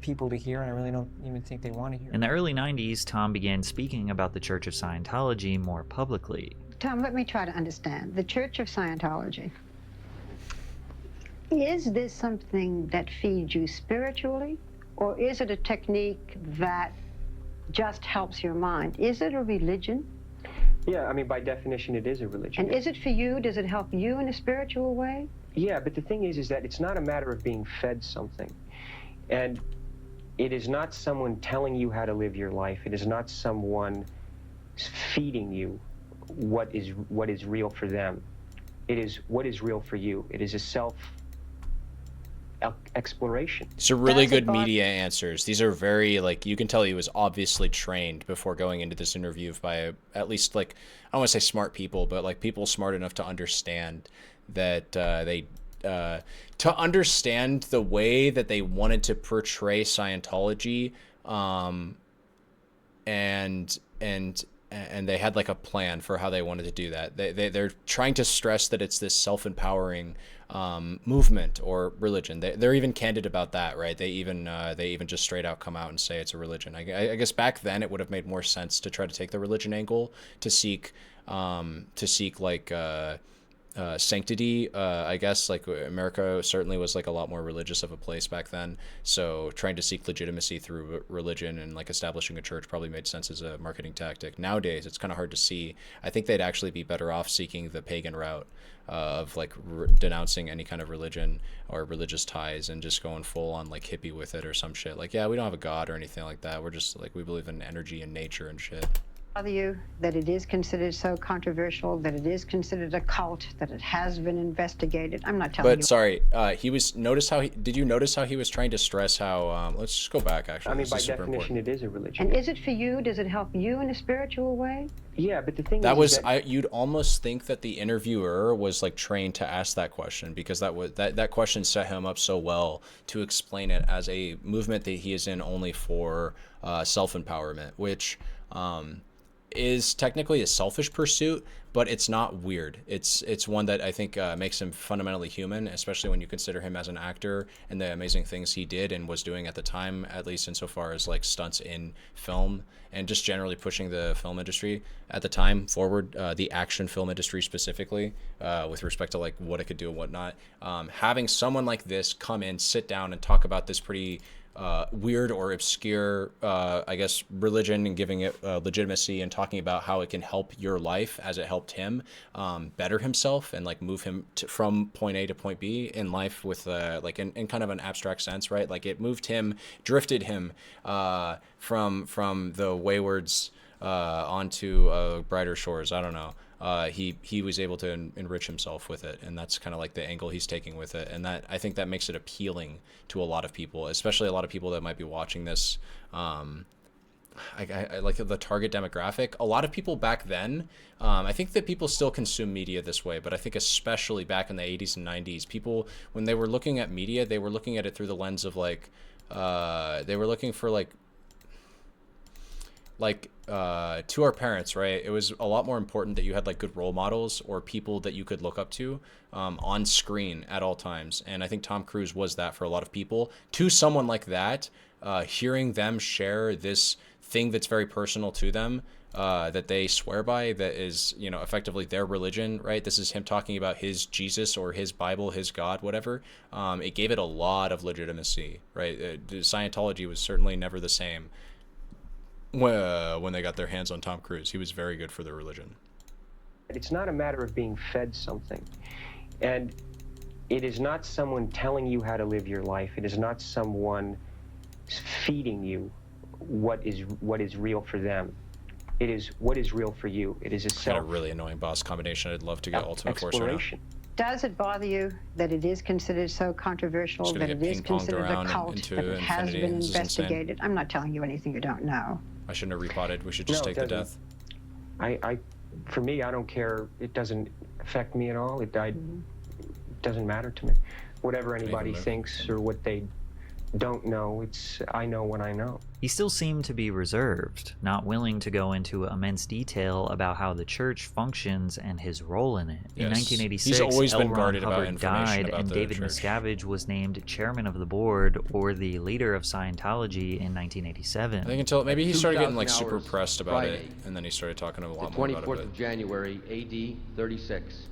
people to hear, and I really don't even think they want to hear. In the early 90s, Tom began speaking about the Church of Scientology more publicly. Tom, let me try to understand. The Church of Scientology, is this something that feeds you spiritually, or is it a technique that just helps your mind? Is it a religion? Yeah, I mean, by definition, it is a religion. And is it for you? Does it help you in a spiritual way? Yeah, but the thing is that it's not a matter of being fed something. And it is not someone telling you how to live your life. It is not someone feeding you what is real for them. It is what is real for you. It is a self-exploration. These are really good media answers. These are very, like, you can tell he was obviously trained before going into this interview by at least, like, I don't want to say smart people, but like people smart enough to understand that to understand the way that they wanted to portray Scientology, and they had like a plan for how they wanted to do that. They're trying to stress that it's this self-empowering movement or religion. They're even candid about that, right? They even just straight out come out and say it's a religion. I guess back then it would have made more sense to try to take the religion angle to seek like sanctity. I guess like America certainly was like a lot more religious of a place back then, so trying to seek legitimacy through religion and like establishing a church probably made sense as a marketing tactic. Nowadays it's kind of hard to see. I think they'd actually be better off seeking the pagan route of like denouncing any kind of religion or religious ties and just going full on like hippie with it or some shit. Like, yeah, we don't have a god or anything like that, we're just like, we believe in energy and nature and shit. Bother you that it is considered so controversial, that it is considered a cult, that it has been investigated? I'm not telling you. But sorry, did you notice how he was trying to stress how, let's just go back actually. I mean, by definition, it is a religion. And is it for you? Does it help you in a spiritual way? Yeah, but the thing you'd almost think that the interviewer was like trained to ask that question, because that question set him up so well to explain it as a movement that he is in only for self-empowerment, which is technically a selfish pursuit, but it's not weird. It's one that I think makes him fundamentally human, especially when you consider him as an actor and the amazing things he did and was doing at the time, at least insofar as like stunts in film and just generally pushing the film industry at the time forward, the action film industry specifically, with respect to like what it could do and whatnot. Having someone like this come in, sit down and talk about this pretty weird or obscure, I guess, religion, and giving it legitimacy and talking about how it can help your life as it helped him better himself and like move him from point A to point B in life with like in kind of an abstract sense, right? Like it moved him, drifted him from the waywards onto brighter shores. I don't know. He was able to enrich himself with it, and that's kind of like the angle he's taking with it, and that I think that makes it appealing to a lot of people, especially a lot of people that might be watching this. I like the target demographic. A lot of people back then, I think that people still consume media this way, but I think especially back in the 80s and 90s, people, when they were looking at media, they were looking at it through the lens of like, they were looking for to our parents, right? It was a lot more important that you had like good role models or people that you could look up to on screen at all times. And I think Tom Cruise was that for a lot of people. To someone like that, hearing them share this thing that's very personal to them, that they swear by, that is, you know, effectively their religion, right? This is him talking about his Jesus or his Bible, his God, whatever. It gave it a lot of legitimacy, right? Scientology was certainly never the same. when they got their hands on Tom Cruise. He was very good for their religion. It's not a matter of being fed something. And it is not someone telling you how to live your life. It is not someone feeding you what is real for them. It is what is real for you. It is a Kind of really annoying boss combination. I'd love to get Ultimate Force right now. Does it bother you that it is considered so controversial, Just gonna that it get is ping-ponged considered a around cult, into that it has infinity. been This is insane. investigated? I'm not telling you anything you don't know. I shouldn't have repotted. We should just No, take it the doesn't. death. For me, I don't care. It doesn't affect me at all. It doesn't matter to me. Whatever anybody thinks or what they don't know, I know what I know. He still seemed to be reserved, not willing to go into immense detail about how the church functions and his role in it. In Yes. 1986, He's always L. been Ron guarded about Hubbard information died, about and the David church. Miscavige was named chairman of the board or the leader of Scientology in 1987. I think until maybe he started getting like 2,000 super hours pressed about Friday, it, and then he started talking a the lot more about 24th it. of January, AD 36,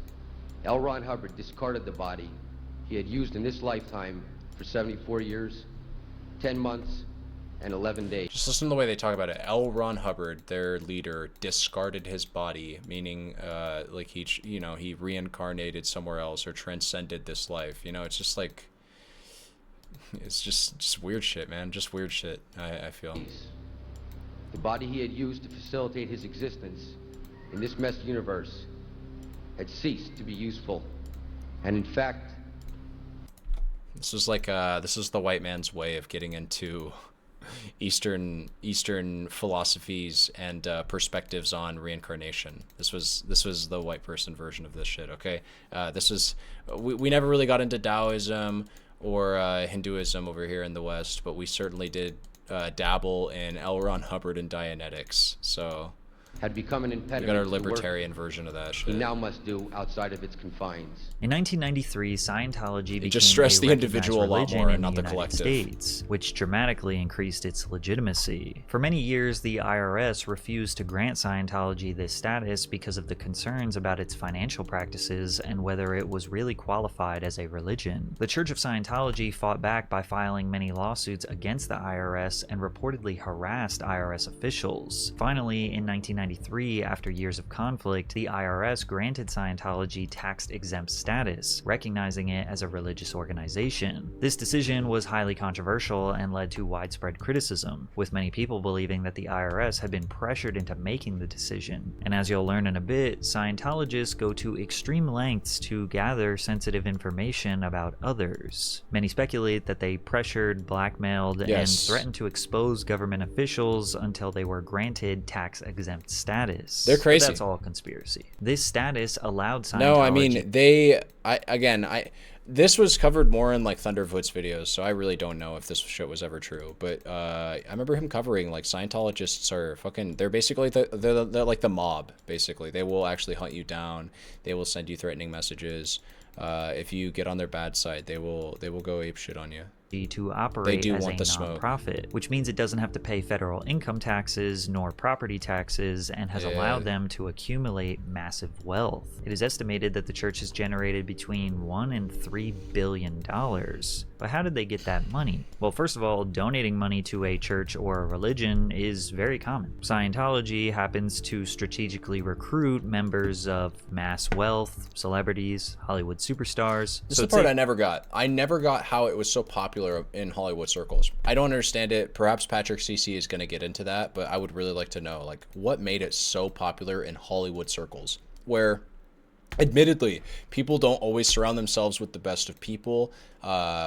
L. Ron Hubbard discarded the body he had used in this lifetime for 74 years, 10 months, and 11 days. Just listen to the way they talk about it. L. Ron Hubbard, their leader, discarded his body, meaning like he reincarnated somewhere else or transcended this life. You know, it's just like, it's just weird shit, man. Just weird shit, I feel. The body he had used to facilitate his existence in this messed universe had ceased to be useful. And in fact, this is like this is the white man's way of getting into Eastern philosophies and perspectives on reincarnation. This was the white person version of this shit. Okay, we never really got into Taoism or Hinduism over here in the West, but we certainly did dabble in L. Ron Hubbard and Dianetics. So had become an impediment. we got our to the work libertarian version of that he shit. now must do outside of its confines. In 1993, Scientology became just stressed a the individual a lot recognized more religion and not in the United collective. States, which dramatically increased its legitimacy. For many years, the IRS refused to grant Scientology this status because of the concerns about its financial practices and whether it was really qualified as a religion. The Church of Scientology fought back by filing many lawsuits against the IRS and reportedly harassed IRS officials. Finally, in 1993, after years of conflict, the IRS granted Scientology tax-exempt status, recognizing it as a religious organization. This decision was highly controversial and led to widespread criticism, with many people believing that the IRS had been pressured into making the decision. And as you'll learn in a bit, Scientologists go to extreme lengths to gather sensitive information about others. Many speculate that they pressured, blackmailed, and Yes. threatened to expose government officials until they were granted tax-exempt status. They're crazy. But that's all conspiracy. This status allowed Scientology... No, I mean this was covered more in like Thunderfoot's videos, so I really don't know if this shit was ever true. But I remember him covering like Scientologists are fucking. They're basically they're like the mob. Basically, they will actually hunt you down. They will send you threatening messages. If you get on their bad side, they will go ape shit on you. To operate do as want a the smoke. nonprofit, which means it doesn't have to pay federal income taxes nor property taxes and has allowed them to accumulate massive wealth. It is estimated that the church has generated between $1 and $3 billion. But how did they get that money? Well, first of all, donating money to a church or a religion is very common. Scientology happens to strategically recruit members of mass wealth, celebrities, Hollywood superstars. This is the part I never got. I never got how it was so popular in Hollywood circles. I don't understand it. Perhaps Patrick CC is going to get into that, but I would really like to know, like, what made it so popular in Hollywood circles, where admittedly people don't always surround themselves with the best of people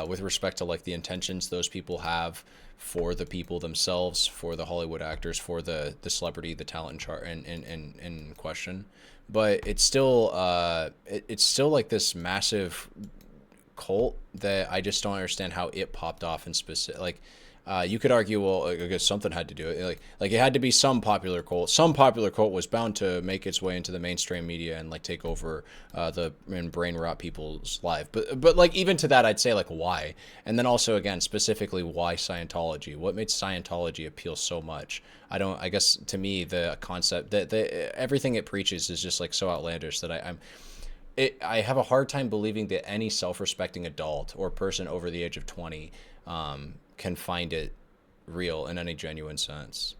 with respect to like the intentions those people have for the people themselves, for the Hollywood actors, for the celebrity, the talent in question. But it's still like this massive cult that I just don't understand how it popped off in specific. Like you could argue, well, I guess something had to do it. Like it had to be some popular cult. Some popular cult was bound to make its way into the mainstream media and like take over and brain rot people's life. But like even to that, I'd say like why? And then also again specifically why Scientology? What made Scientology appeal so much? I guess to me the concept that everything it preaches is just like so outlandish that I have a hard time believing that any self-respecting adult or person over the age of 20 can find it real in any genuine sense.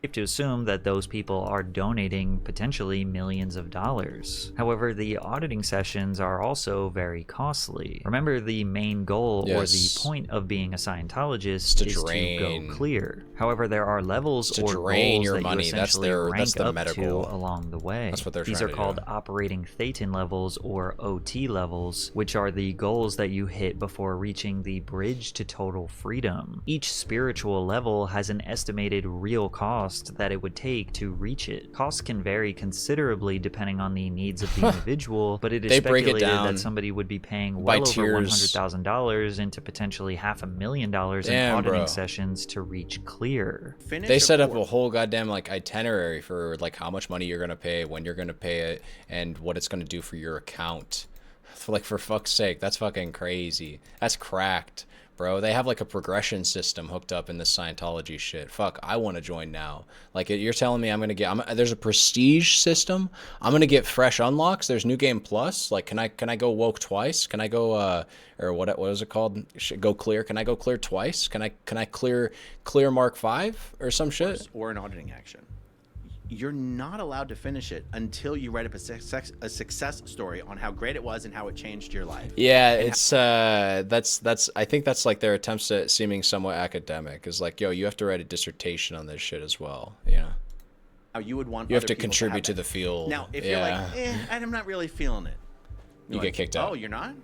safe to assume that those people are donating potentially millions of dollars. However, the auditing sessions are also very costly. Remember, the main goal or the point of being a Scientologist is to go clear. However, there are levels or goals that you essentially rank up to along the way. That's what they're These trying are to called do. operating thetan levels or OT levels, which are the goals that you hit before reaching the bridge to total freedom. Each spiritual level has an estimated real cost that it would take to reach it. Costs can vary considerably depending on the needs of the individual, but it is speculated that somebody would be paying well over $100,000 into potentially $500,000 in auditing sessions to reach clear. They set up a whole goddamn like itinerary for like how much money you're gonna pay, when you're gonna pay it, and what it's gonna do for your account. For fuck's sake, that's fucking crazy. That's cracked, bro. They have like a progression system hooked up in this Scientology shit. Fuck, I want to join now. Like, you're telling me I'm gonna get, there's a prestige system. I'm gonna get fresh unlocks. There's New Game Plus. Like, can I go woke twice? Can I go or what is it called? Go clear. Can I go clear twice? Can I clear Mark 5 or some shit? Or an auditing action. You're not allowed to finish it until you write up a success story on how great it was and how it changed your life. Yeah, it's that's I think that's like their attempts at seeming somewhat academic. Is like, yo, you have to write a dissertation on this shit as well. You know, how you would want. You have to contribute to the field. Now, if you're like, I'm not really feeling it, you get kicked out. Oh, you're not?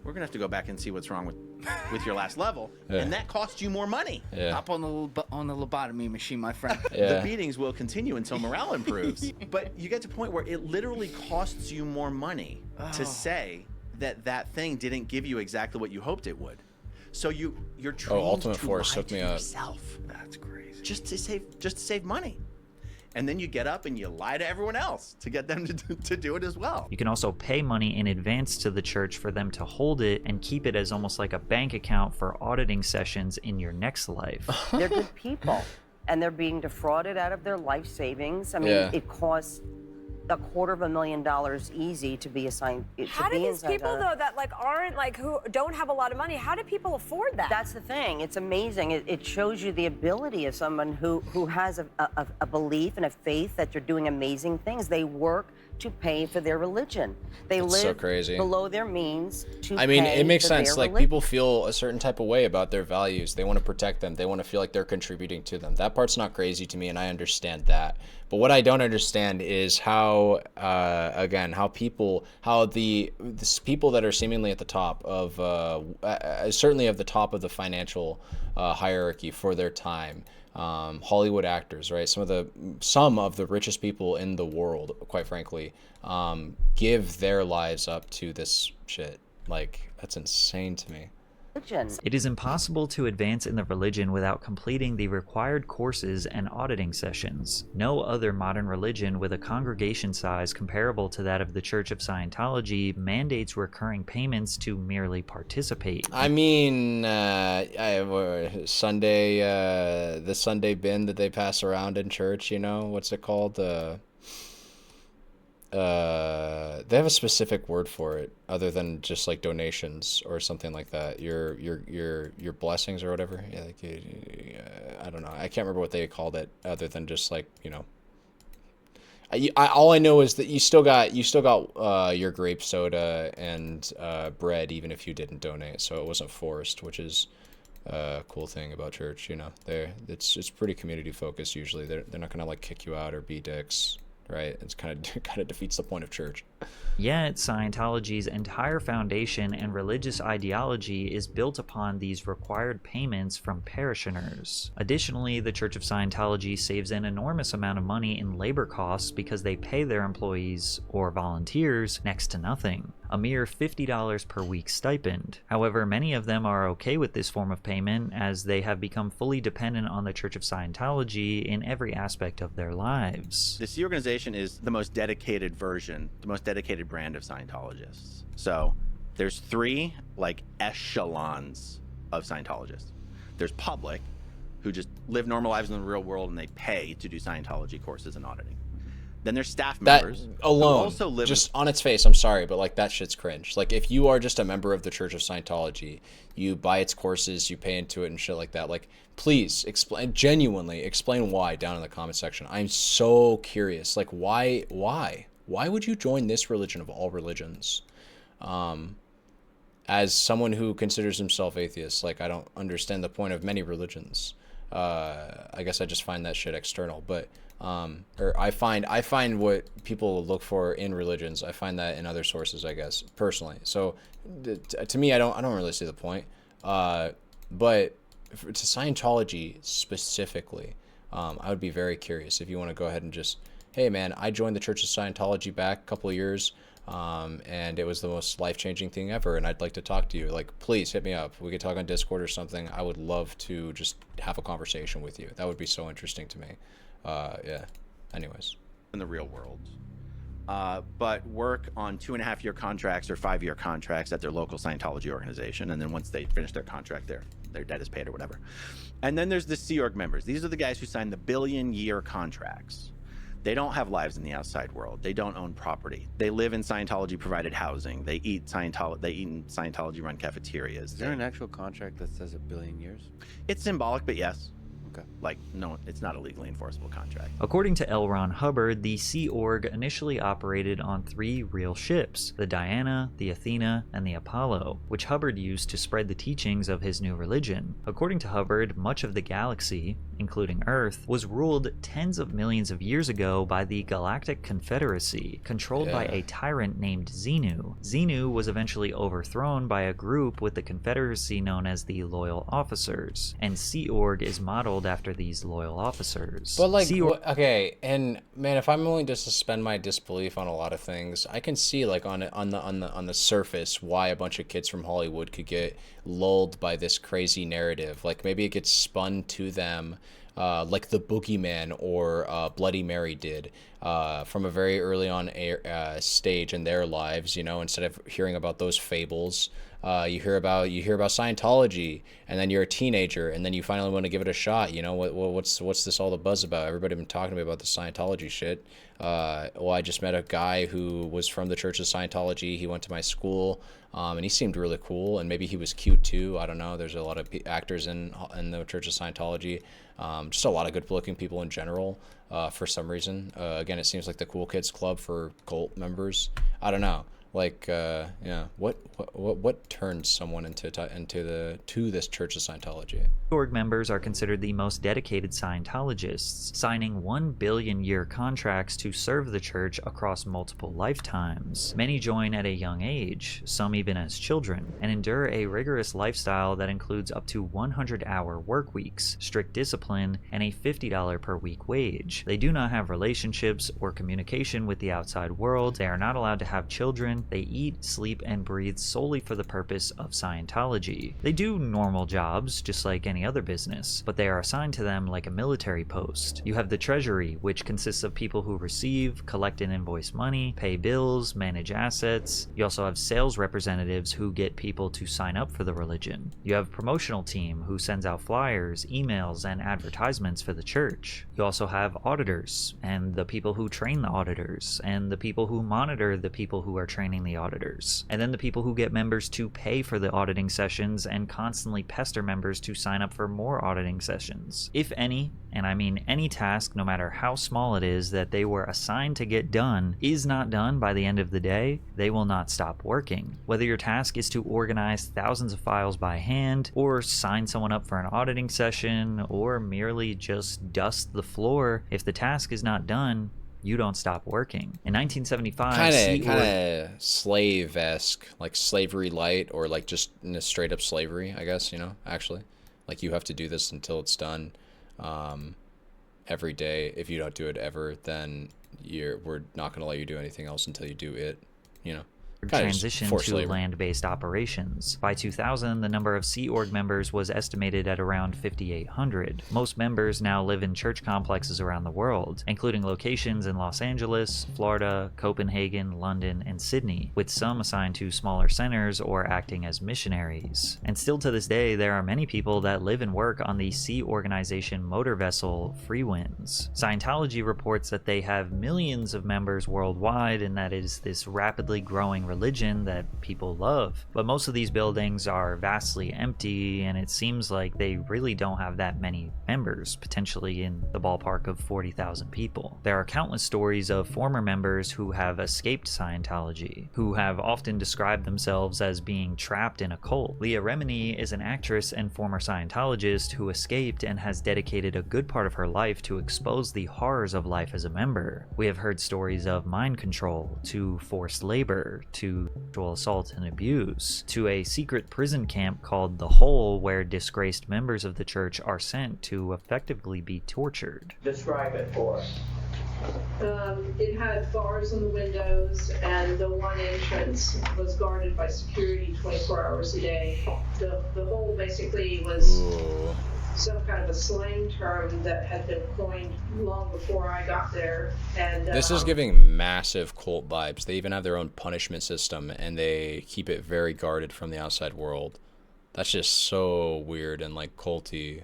We're gonna have to go back and see what's wrong with your last level, and that costs you more money. Hop on the lobotomy machine, my friend. The beatings will continue until morale improves. But you get to a point where it literally costs you more money to say that thing didn't give you exactly what you hoped it would. So you're trained Ultimate to Force lie hooked to me up. yourself. That's crazy. Just to save money. And then you get up and you lie to everyone else to get them to do it as well. You can also pay money in advance to the church for them to hold it and keep it as almost like a bank account for auditing sessions in your next life. They're good people, and they're being defrauded out of their life savings. I mean, it costs $250,000 easy to be assigned. How do these people though that like aren't like who don't have a lot of money? How do people afford that? That's the thing. It's amazing. It shows you the ability of someone who has a belief and a faith that you're doing amazing things. They work to pay for their religion. They live so crazy. below their means to I mean, pay it makes for sense. their Like, religion. people feel a certain type of way about their values. They want to protect them. They want to feel like they're contributing to them. That part's not crazy to me, and I understand that. But what I don't understand is how, again, how people that are seemingly at the top of, certainly at the top of the financial hierarchy for their time, Hollywood actors, right? Some of the richest people in the world, quite frankly, give their lives up to this shit. Like, that's insane to me. It is impossible to advance in the religion without completing the required courses and auditing sessions. No other modern religion with a congregation size comparable to that of the Church of Scientology mandates recurring payments to merely participate. I mean, Sunday, the Sunday bin that they pass around in church, you know, what's it called? They have a specific word for it other than just like donations or something like that. Your blessings or whatever. Yeah, like, I don't know. I can't remember what they called it other than just like, you know. All I know is that you still got your grape soda and bread even if you didn't donate, so it wasn't forced, which is a cool thing about church. You know, it's pretty community focused usually. They're not gonna like kick you out or be dicks. Right, it's kind of defeats the point of church. Yet, Scientology's entire foundation and religious ideology is built upon these required payments from parishioners. Additionally, the Church of Scientology saves an enormous amount of money in labor costs because they pay their employees or volunteers next to nothing, a mere $50 per week stipend. However, many of them are okay with this form of payment as they have become fully dependent on the Church of Scientology in every aspect of their lives. This organization is the most dedicated version, the most dedicated brand of Scientologists. So there's three like echelons of Scientologists. There's public, who just live normal lives in the real world and they pay to do Scientology courses and auditing. Then there's staff That members alone, who also live just on its face, I'm sorry, but like that shit's cringe. Like if you are just a member of the Church of Scientology, you buy its courses, you pay into it and shit like that. Like please genuinely explain why down in the comment section. I'm so curious. Like why would you join this religion of all religions? As someone who considers himself atheist, like I don't understand the point of many religions. I guess I just find that shit external, but or I find what people look for in religions, I find that in other sources, I guess, personally. So to me, I don't really see the point. But to Scientology specifically, I would be very curious if you want to go ahead and just, hey man, I joined the Church of Scientology back a couple of years, and it was the most life-changing thing ever, and I'd like to talk to you. Like, please hit me up. We could talk on Discord or something. I would love to just have a conversation with you. That would be so interesting to me. Yeah. Anyways. in the real world, but work on 2.5-year contracts or 5-year contracts at their local Scientology organization, and then once they finish their contract, their debt is paid or whatever. And then there's the Sea Org members. These are the guys who sign the billion-year contracts. They don't have lives in the outside world. They don't own property. They live in Scientology-provided housing. They eat in Scientology-run cafeterias. Is there an actual contract that says 1 billion years? It's symbolic, but yes. Okay. Like, no, it's not a legally enforceable contract. According to L. Ron Hubbard, the Sea Org initially operated on 3 real ships, the Diana, the Athena, and the Apollo, which Hubbard used to spread the teachings of his new religion. According to Hubbard, much of the galaxy, including Earth, was ruled tens of millions of years ago by the Galactic Confederacy, controlled by a tyrant named Xenu. Xenu was eventually overthrown by a group with the Confederacy known as the Loyal Officers, and Sea Org is modeled after these loyal officers. But like, okay, and man, if I'm willing to suspend my disbelief on a lot of things, I can see like on the surface why a bunch of kids from Hollywood could get lulled by this crazy narrative. Like maybe it gets spun to them, like the Boogeyman or Bloody Mary did, from a very early on stage in their lives. You know, instead of hearing about those fables. You hear about Scientology, and then you're a teenager, and then you finally want to give it a shot. You know, what's this all the buzz about? Everybody been talking to me about the Scientology shit. Well, I just met a guy who was from the Church of Scientology. He went to my school, and he seemed really cool, and maybe he was cute too. I don't know. There's a lot of actors in the Church of Scientology. Just a lot of good-looking people in general. For some reason, again, it seems like the cool kids club for cult members. I don't know. Like, yeah, what turns someone into this Church of Scientology? Org members are considered the most dedicated Scientologists, signing 1 billion-year contracts to serve the church across multiple lifetimes. Many join at a young age, some even as children, and endure a rigorous lifestyle that includes up to 100-hour work weeks, strict discipline, and a $50 per week wage. They do not have relationships or communication with the outside world. They are not allowed to have children. They eat, sleep, and breathe solely for the purpose of Scientology. They do normal jobs, just like any other business, but they are assigned to them like a military post. You have the treasury, which consists of people who receive, collect and invoice money, pay bills, manage assets. You also have sales representatives who get people to sign up for the religion. You have a promotional team who sends out flyers, emails, and advertisements for the church. You also have auditors, and the people who train the auditors, and the people who monitor the people who are training the auditors, and then the people who get members to pay for the auditing sessions and constantly pester members to sign up for more auditing sessions. If any, and I mean any task, no matter how small it is, that they were assigned to get done is not done by the end of the day, they will not stop working. Whether your task is to organize thousands of files by hand, or sign someone up for an auditing session, or merely just dust the floor, if the task is not done, you don't stop working. In 1975, kind of slave-esque, like slavery light, or like just straight up slavery, I guess, you know, actually. Like you have to do this until it's done every day. If you don't do it ever, then we're not going to let you do anything else until you do it, you know. transition forced to labor. land-based operations. By 2000, the number of Sea Org members was estimated at around 5,800. Most members now live in church complexes around the world, including locations in Los Angeles, Florida, Copenhagen, London, and Sydney, with some assigned to smaller centers or acting as missionaries. And still to this day, there are many people that live and work on the sea organization motor vessel Freewinds. Scientology reports that they have millions of members worldwide and that it is this rapidly growing religion that people love. But most of these buildings are vastly empty, and it seems like they really don't have that many members, potentially in the ballpark of 40,000 people. There are countless stories of former members who have escaped Scientology, who have often described themselves as being trapped in a cult. Leah Remini is an actress and former Scientologist who escaped and has dedicated a good part of her life to expose the horrors of life as a member. We have heard stories of mind control, to forced labor, to sexual assault and abuse, to a secret prison camp called The Hole, where disgraced members of the church are sent to effectively be tortured. Describe it for us. It had bars on the windows, and the one entrance was guarded by security 24 hours a day. The hole basically was some kind of a slang term that had been coined long before I got there. And this is giving massive cult vibes. They even have their own punishment system, and they keep it very guarded from the outside world. That's just so weird and like culty.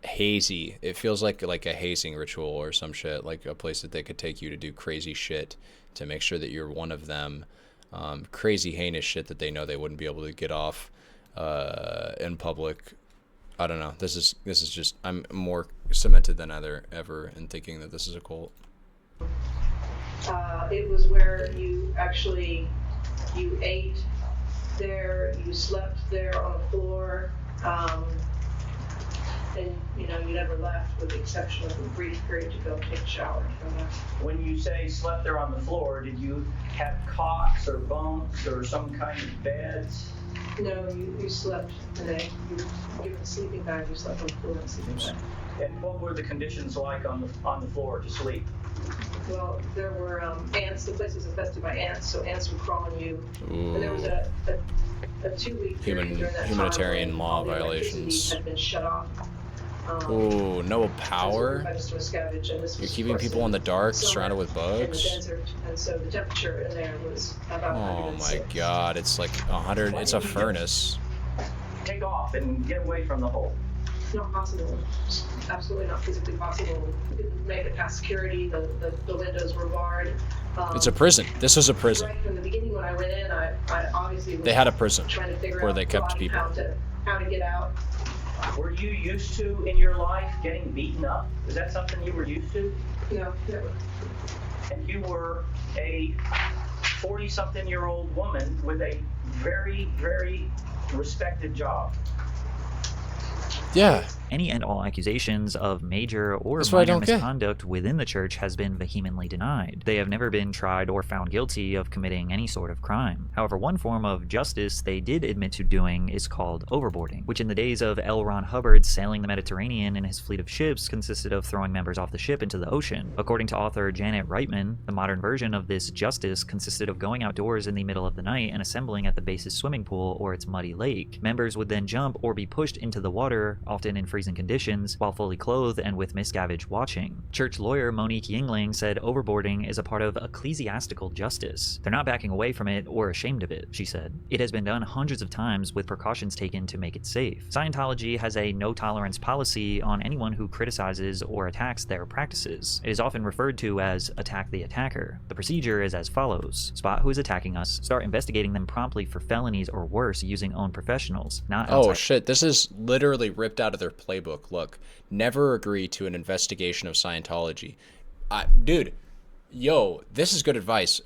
Hazy. It feels like a hazing ritual or some shit, like a place that they could take you to do crazy shit to make sure that you're one of them. Crazy heinous shit that they know they wouldn't be able to get off in public. I don't know. This is just, I'm more cemented than ever in thinking that this is a cult. It was where you ate there, you slept there on the floor. And you never left, with the exception of a brief period to go take a shower. When you say slept there on the floor, did you have cots or bunks or some kind of beds? No, you slept you given sleeping bag, you slept on the floor in a sleeping bag. And what were the conditions like on the floor to sleep? Well, there were ants. The place was infested by ants, so ants would crawl on you. Ooh. And there was a 2-week period during that humanitarian time law when all the violations. electricity had been shut off. Ooh, no power? You're You're keeping people in the dark, surrounded with in bugs? the desert, and so the temperature in there was about Oh 106. my god, it's like 100, it's a furnace. Take off and get away from the hole. Not possible. Absolutely not physically possible. We couldn't make it past security. The windows were barred. It's a prison. This was a prison. Right from the beginning when I went in, I obviously was They had a prison trying to figure where out they kept people. how to get out. Were you used to, in your life, getting beaten up? Is that something you were used to? No, never. And you were a 40-something-year-old woman with a very, very respected job. Yeah. Any and all accusations of major or That's what I minor don't get. misconduct within the church has been vehemently denied. They have never been tried or found guilty of committing any sort of crime. However, one form of justice they did admit to doing is called overboarding, which in the days of L. Ron Hubbard sailing the Mediterranean in his fleet of ships consisted of throwing members off the ship into the ocean. According to author Janet Reitman, the modern version of this justice consisted of going outdoors in the middle of the night and assembling at the base's swimming pool or its muddy lake. Members would then jump or be pushed into the water, often in freezing conditions, while fully clothed and with miscavige watching. Church lawyer Monique Yingling said overboarding is a part of ecclesiastical justice. They're not backing away from it or ashamed of it, she said. It has been done hundreds of times with precautions taken to make it safe. Scientology has a no-tolerance policy on anyone who criticizes or attacks their practices. It is often referred to as attack the attacker. The procedure is as follows. Spot who is attacking us, start investigating them promptly for felonies or worse using own professionals, not outside. Oh shit, this is literally ripped out of their playbook. Look, never agree to an investigation of Scientology. Dude, yo, this is good advice.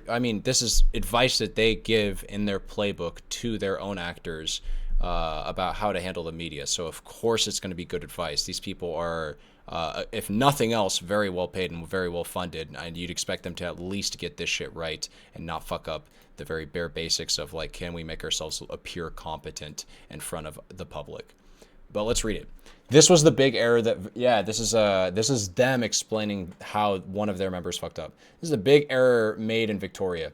I mean, this is advice that they give in their playbook to their own actors about how to handle the media. So of course it's going to be good advice. These people are, if nothing else, very well paid and very well funded, and you'd expect them to at least get this shit right and not fuck up the very bare basics of like, can we make ourselves appear competent in front of the public? But let's read it. This was the big error that, yeah, this is them explaining how one of their members fucked up. This is a big error made in Victoria.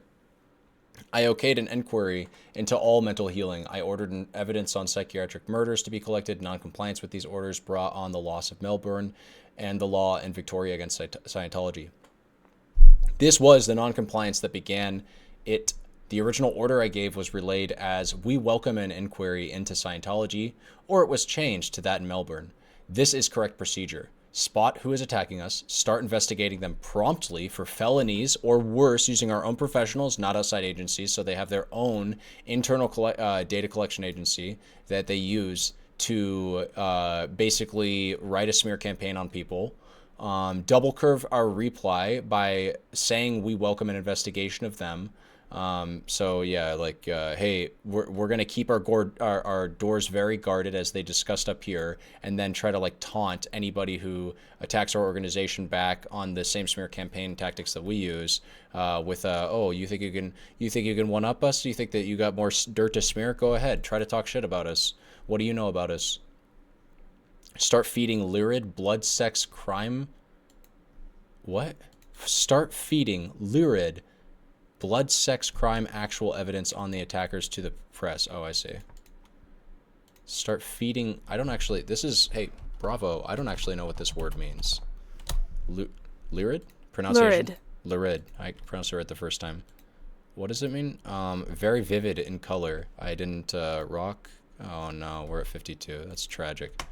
I okayed an inquiry into all mental healing. I ordered evidence on psychiatric murders to be collected. Non-compliance with these orders brought on the loss of Melbourne and the law in Victoria against Scientology. This was the non-compliance that began it. The original order I gave was relayed as, we welcome an inquiry into Scientology, or it was changed to that in Melbourne. This is correct procedure. Spot who is attacking us, start investigating them promptly for felonies or worse using our own professionals, not outside agencies, so they have their own internal data collection agency that they use to basically write a smear campaign on people. Double curve our reply by saying we welcome an investigation of them. So yeah, like, hey, we're going to keep our doors very guarded as they discussed up here, and then try to like taunt anybody who attacks our organization back on the same smear campaign tactics that we use, with, oh, you think you can one up us? Do you think that you got more dirt to smear? Go ahead. Try to talk shit about us. What do you know about us? Start feeding lurid blood, sex, crime. What? Start feeding lurid blood, sex, crime, actual evidence on the attackers to the press. Oh, I see. Start feeding. I don't actually. This is. Hey, bravo. I don't actually know what this word means. Lurid? Pronunciation? Lurid. I pronounced it right the first time. What does it mean? Very vivid in color. I didn't rock. Oh no, we're at 52. That's tragic.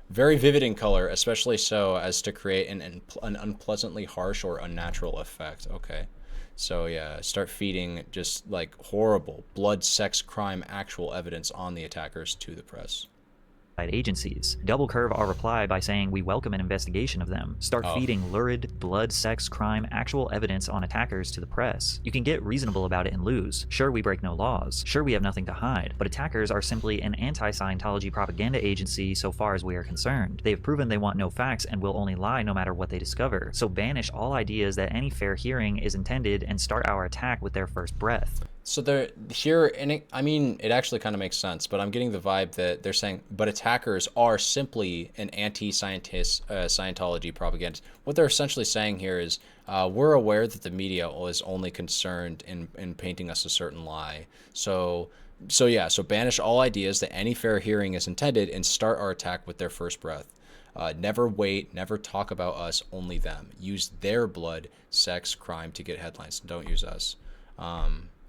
Very vivid in color, especially so as to create an unpleasantly harsh or unnatural effect. Okay. So yeah, start feeding just like horrible blood, sex, crime, actual evidence on the attackers to the press. Agencies. Double curve our reply by saying we welcome an investigation of them. Start feeding lurid blood, sex, crime, actual evidence on attackers to the press. You can get reasonable about it and lose. Sure, we break no laws. Sure, we have nothing to hide. But attackers are simply an anti-Scientology propaganda agency so far as we are concerned. They have proven they want no facts and will only lie no matter what they discover. So banish all ideas that any fair hearing is intended and start our attack with their first breath. So they're here, and it actually kind of makes sense, but I'm getting the vibe that they're saying, but attackers are simply an anti-scientist, Scientology propagandist. What they're essentially saying here is, we're aware that the media is only concerned in painting us a certain lie. So banish all ideas that any fair hearing is intended and start our attack with their first breath. Never wait, never talk about us, only them. Use their blood, sex, crime to get headlines. Don't use us.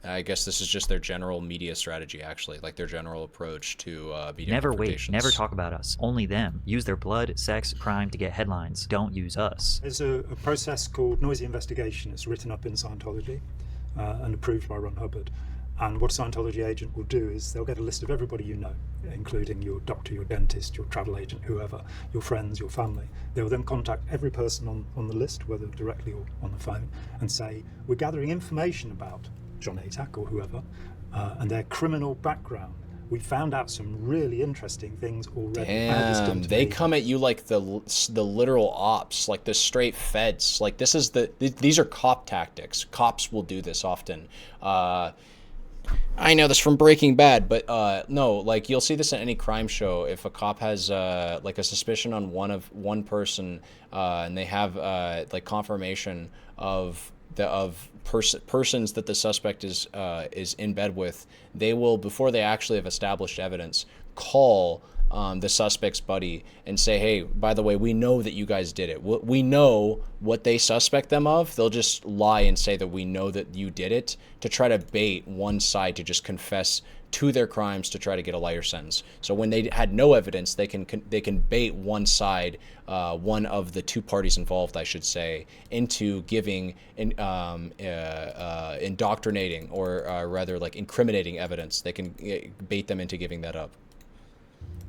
I guess this is just their general media strategy, actually, like their general approach to media. Never wait, never talk about us, only them. Use their blood, sex, crime to get headlines. Don't use us. There's a process called noisy investigation. It's written up in Scientology and approved by Ron Hubbard. And what a Scientology agent will do is they'll get a list of everybody you know, including your doctor, your dentist, your travel agent, whoever, your friends, your family. They'll then contact every person on the list, whether directly or on the phone, and say, we're gathering information about John Atack or whoever, and their criminal background. We found out some really interesting things already. Damn, they come at you like the literal ops, like the straight feds. Like these are cop tactics. Cops will do this often. I know this from Breaking Bad, but no, like you'll see this in any crime show. If a cop has like a suspicion on one person, and they have like confirmation of persons that the suspect is in bed with, they will, before they actually have established evidence, call the suspect's buddy and say, hey, by the way, we know that you guys did it. We know what they suspect them of. They'll just lie and say that we know that you did it to try to bait one side to just confess to their crimes to try to get a lighter sentence. So when they had no evidence, they can bait one side, one of the two parties involved, I should say, into giving indoctrinating or rather like incriminating evidence. They can bait them into giving that up.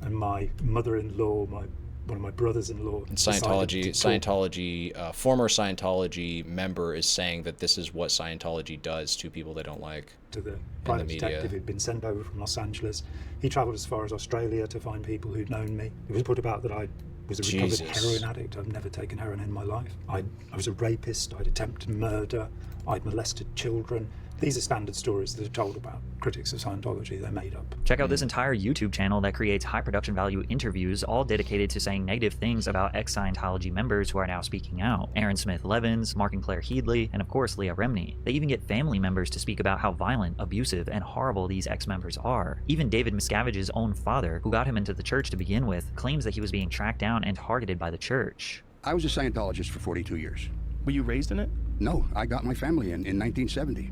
And my mother-in-law, one of my brothers-in-law, Scientology, former Scientology member is saying that this is what Scientology does to people they don't like. To the private detective who'd been sent over from Los Angeles. He travelled as far as Australia to find people who'd known me. It was put about that I was a recovered heroin addict. I've never taken heroin in my life. I was a rapist. I'd attempted murder. I'd molested children. These are standard stories that are told about critics of Scientology. They're made up. Check out this entire YouTube channel that creates high production value interviews, all dedicated to saying negative things about ex-Scientology members who are now speaking out. Aaron Smith Levins, Mark and Claire Headley, and of course Leah Remini. They even get family members to speak about how violent, abusive, and horrible these ex-members are. Even David Miscavige's own father, who got him into the church to begin with, claims that he was being tracked down and targeted by the church. I was a Scientologist for 42 years. Were you raised in it? No, I got my family in 1970.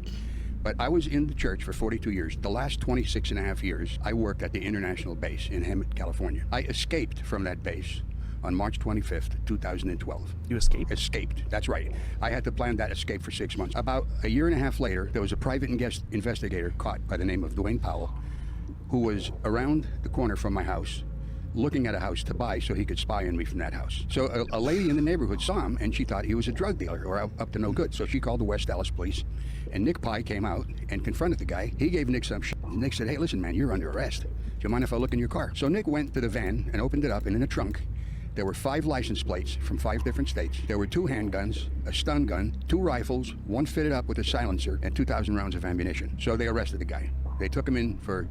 But I was in the church for 42 years. The last 26 and a half years, I worked at the International Base in Hemet, California. I escaped from that base on March 25th, 2012. You escaped? Escaped, that's right. I had to plan that escape for 6 months. About a year and a half later, there was a private investigator caught by the name of Dwayne Powell, who was around the corner from my house, looking at a house to buy so he could spy on me from that house. So a lady in the neighborhood saw him, and she thought he was a drug dealer or up to no good. So she called the West Dallas police, and Nick Pye came out and confronted the guy. He gave Nick some shit. Nick said, "Hey, listen, man, you're under arrest. Do you mind if I look in your car?" So Nick went to the van and opened it up, and in the trunk, there were 5 license plates from 5 different states. There were 2 handguns, a stun gun, 2 rifles, one fitted up with a silencer, and 2,000 rounds of ammunition. So they arrested the guy. They took him in for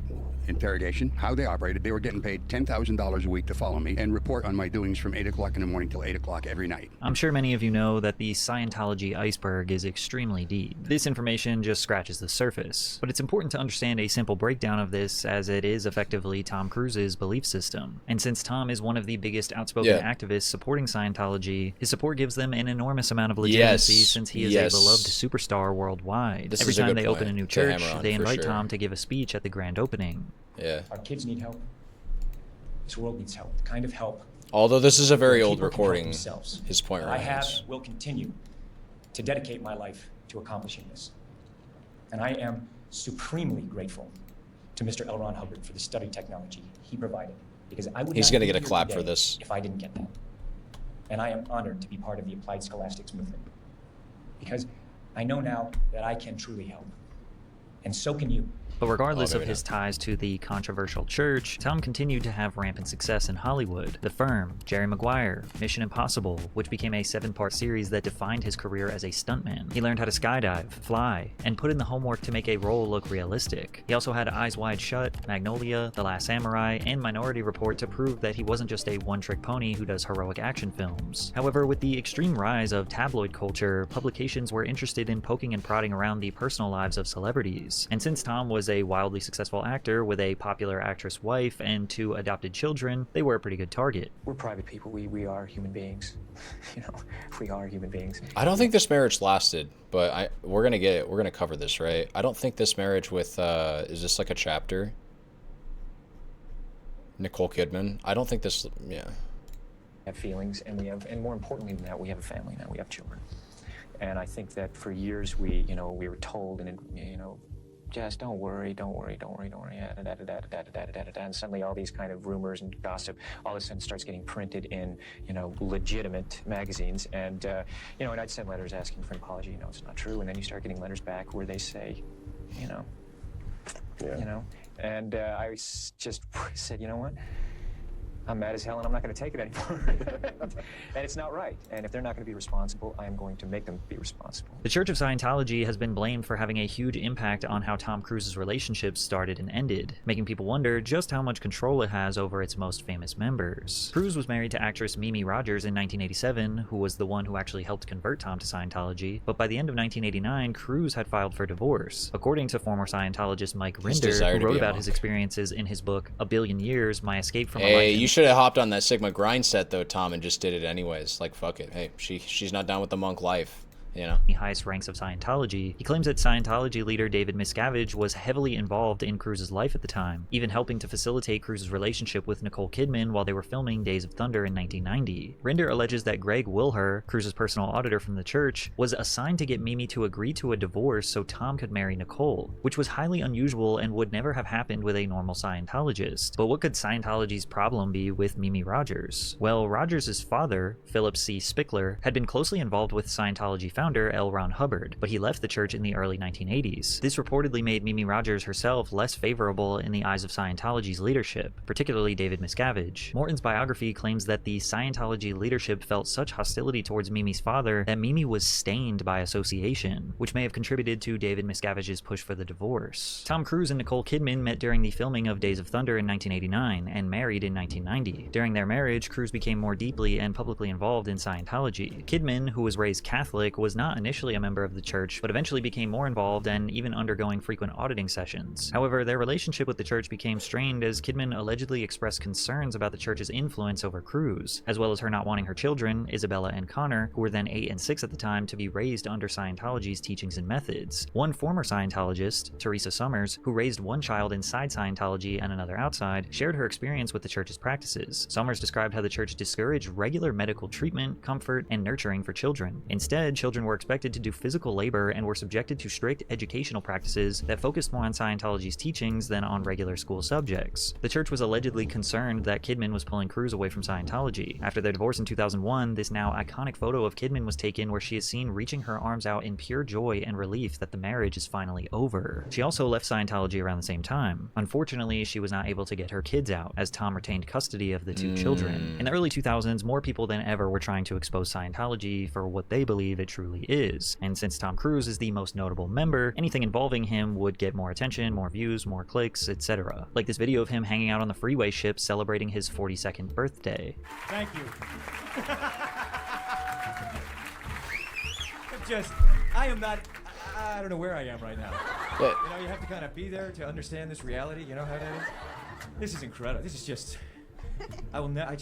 interrogation, how they operated. They were getting paid $10,000 a week to follow me and report on my doings from 8 o'clock in the morning till 8 o'clock every night. I'm sure many of you know that the Scientology iceberg is extremely deep. This information just scratches the surface, but it's important to understand a simple breakdown of this, as it is effectively Tom Cruise's belief system. And since Tom is one of the biggest outspoken activists supporting Scientology, his support gives them an enormous amount of legitimacy, since he is a beloved superstar worldwide. Every time they open a new church, they invite Tom to give a speech at the grand opening. Yeah. Our kids need help. This world needs help. The kind of help. Although this is a very old people can help recording, themselves. his point I remains. will continue to dedicate my life to accomplishing this. And I am supremely grateful to Mr. L. Ron Hubbard for the study technology he provided, because I would He's not gonna be get a here clap for today this. if I didn't get that. And I am honored to be part of the applied scholastics movement, because I know now that I can truly help, and so can you. But regardless of his ties to the controversial church, Tom continued to have rampant success in Hollywood. The Firm, Jerry Maguire, Mission Impossible, which became a 7-part series that defined his career as a stuntman. He learned how to skydive, fly, and put in the homework to make a role look realistic. He also had Eyes Wide Shut, Magnolia, The Last Samurai, and Minority Report to prove that he wasn't just a one-trick pony who does heroic action films. However, with the extreme rise of tabloid culture, publications were interested in poking and prodding around the personal lives of celebrities. And since Tom was a wildly successful actor with a popular actress wife and 2 adopted children, they were a pretty good target. We're private people. We are human beings. You know, we are human beings. I don't think this marriage lasted, but we're gonna cover this, right? I don't think this marriage with is this like a chapter? Nicole Kidman. I don't think this. Yeah. We have feelings, and and more importantly than that, we have a family now. We have children, and I think that for years we were told, and just don't worry, and suddenly all these kind of rumors and gossip all of a sudden starts getting printed in, legitimate magazines, and and I'd send letters asking for an apology, it's not true, and then you start getting letters back where they say, and I just said, you know what? I'm mad as hell, and I'm not going to take it anymore. And it's not right. And if they're not going to be responsible, I am going to make them be responsible. The Church of Scientology has been blamed for having a huge impact on how Tom Cruise's relationships started and ended, making people wonder just how much control it has over its most famous members. Cruise was married to actress Mimi Rogers in 1987, who was the one who actually helped convert Tom to Scientology, but by the end of 1989, Cruise had filed for divorce. According to former Scientologist Mike Rinder, who wrote about his experiences in his book, A Billion Years, My Escape from a Life. You should have hopped on that Sigma grind set though, Tom, and just did it anyways. Like, fuck it. Hey, she's not down with the monk life. The highest ranks of Scientology. He claims that Scientology leader David Miscavige was heavily involved in Cruise's life at the time, even helping to facilitate Cruise's relationship with Nicole Kidman while they were filming Days of Thunder in 1990. Rinder alleges that Greg Wilher, Cruise's personal auditor from the church, was assigned to get Mimi to agree to a divorce so Tom could marry Nicole, which was highly unusual and would never have happened with a normal Scientologist. But what could Scientology's problem be with Mimi Rogers? Well, Rogers' father, Philip C. Spickler, had been closely involved with Scientology founder L. Ron Hubbard, but he left the church in the early 1980s. This reportedly made Mimi Rogers herself less favorable in the eyes of Scientology's leadership, particularly David Miscavige. Morton's biography claims that the Scientology leadership felt such hostility towards Mimi's father that Mimi was stained by association, which may have contributed to David Miscavige's push for the divorce. Tom Cruise and Nicole Kidman met during the filming of Days of Thunder in 1989 and married in 1990. During their marriage, Cruise became more deeply and publicly involved in Scientology. Kidman, who was raised Catholic, was not initially a member of the church, but eventually became more involved and even undergoing frequent auditing sessions. However, their relationship with the church became strained as Kidman allegedly expressed concerns about the church's influence over Cruise, as well as her not wanting her children, Isabella and Connor, who were then 8 and 6 at the time, to be raised under Scientology's teachings and methods. One former Scientologist, Teresa Summers, who raised one child inside Scientology and another outside, shared her experience with the church's practices. Summers described how the church discouraged regular medical treatment, comfort, and nurturing for children. Instead, children were expected to do physical labor and were subjected to strict educational practices that focused more on Scientology's teachings than on regular school subjects. The church was allegedly concerned that Kidman was pulling Cruise away from Scientology. After their divorce in 2001, this now iconic photo of Kidman was taken where she is seen reaching her arms out in pure joy and relief that the marriage is finally over. She also left Scientology around the same time. Unfortunately, she was not able to get her kids out, as Tom retained custody of the two children. In the early 2000s, more people than ever were trying to expose Scientology for what they believe it truly is. And since Tom Cruise is the most notable member, anything involving him would get more attention, more views, more clicks, etc. Like this video of him hanging out on the freeway ship celebrating his 42nd birthday. Thank you. I am not, I don't know where I am right now. But, you know, you have to kind of be there to understand this reality. You know how that is? This is incredible. This is just, how do I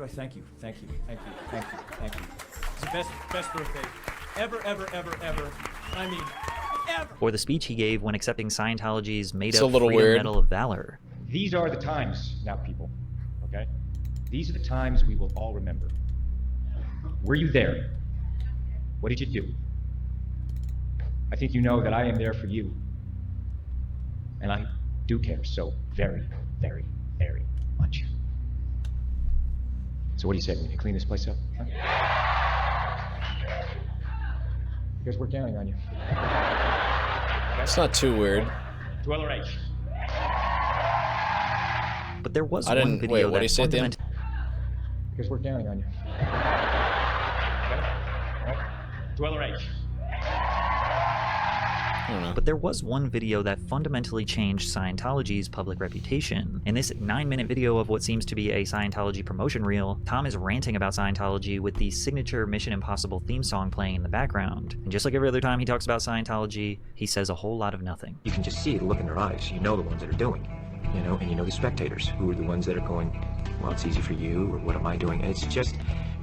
thank you? Thank you. It's the best birthday ever. I mean, ever. Or the speech he gave when accepting Scientology's made-up a little Freedom weird. Medal of Valor. These are the times now, people, okay? These are the times we will all remember. Were you there? What did you do? I think you know that I am there for you. And I do care so very, very, very much. So what do you say? We can clean this place up? Huh? Because we're counting on you. It's not too weird. Dweller H. But there was I one didn't video wait. What that did he say at the end? Because we're counting on you. Okay? All right? Dweller H. But there was one video that fundamentally changed Scientology's public reputation. In this 9-minute video of what seems to be a Scientology promotion reel, Tom is ranting about Scientology with the signature Mission Impossible theme song playing in the background. And just like every other time he talks about Scientology, he says a whole lot of nothing. You can just see the look in their eyes. You know the ones that are doing, you know, and you know the spectators who are the ones that are going, well, it's easy for you, or what am I doing? And it's just,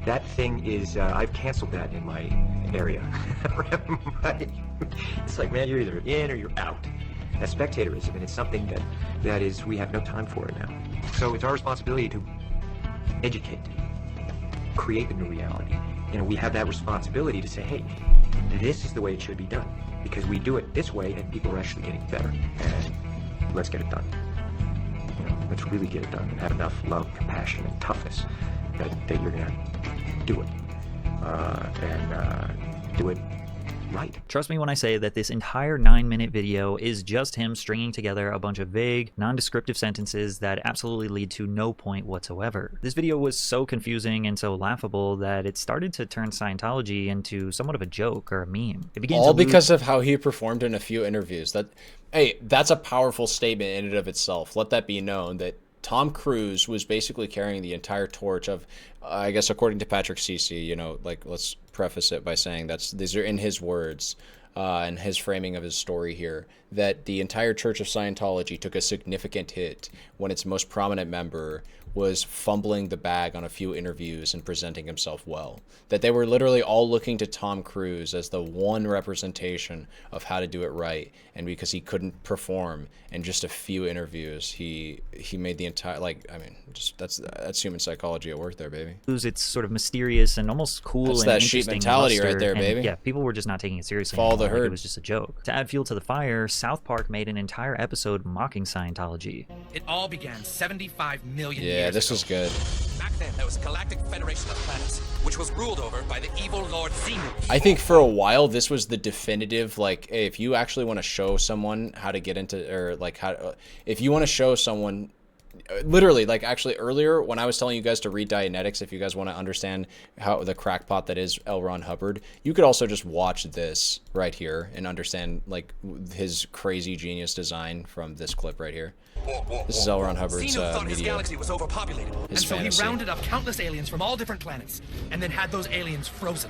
that thing is, I've canceled that in my area. It's like, man, you're either in or you're out. That's spectatorism, and it's something that is, we have no time for it now. So it's our responsibility to educate, create the new reality. You know, we have that responsibility to say, hey, this is the way it should be done. Because we do it this way, and people are actually getting better. And let's get it done. You know, let's really get it done and have enough love, compassion, and toughness that you're gonna do it. And do it right. Trust me when I say that this entire 9-minute video is just him stringing together a bunch of vague, nondescriptive sentences that absolutely lead to no point whatsoever. This video was so confusing and so laughable that it started to turn Scientology into somewhat of a joke or a meme. It began All because of how he performed in a few interviews. Hey, that's a powerful statement in and of itself. Let that be known that Tom Cruise was basically carrying the entire torch of, I guess, according to Patrick Ceci, you know, like, let's preface it by saying these are in his words and his framing of his story here, that the entire Church of Scientology took a significant hit when its most prominent member was fumbling the bag on a few interviews and presenting himself well. That they were literally all looking to Tom Cruise as the one representation of how to do it right. And because he couldn't perform in just a few interviews, he made the entire, like, I mean, just that's human psychology at work there, baby. It's sort of mysterious and almost cool that's and that sheep interesting mentality luster, right there, and baby. yeah, people were just not taking it seriously Follow anymore. the like it herd. was just a joke. To add fuel to the fire, South Park made an entire episode mocking Scientology. It all began 75 million years Yeah, this ago. was good. Back then, there was a galactic federation of planets, which was ruled over by the evil Lord Xenu. I think for a while this was the definitive, like, hey, if you actually want to show someone how to get into, or like how, if you want to show someone, literally, like actually earlier when I was telling you guys to read Dianetics, if you guys want to understand how the crackpot that is L. Ron Hubbard, you could also just watch this right here and understand like his crazy genius design from this clip right here. This is L. Ron Hubbard's Xenu thought his media. galaxy was overpopulated, and so fantasy. he rounded up countless aliens from all different planets, and then had those aliens frozen.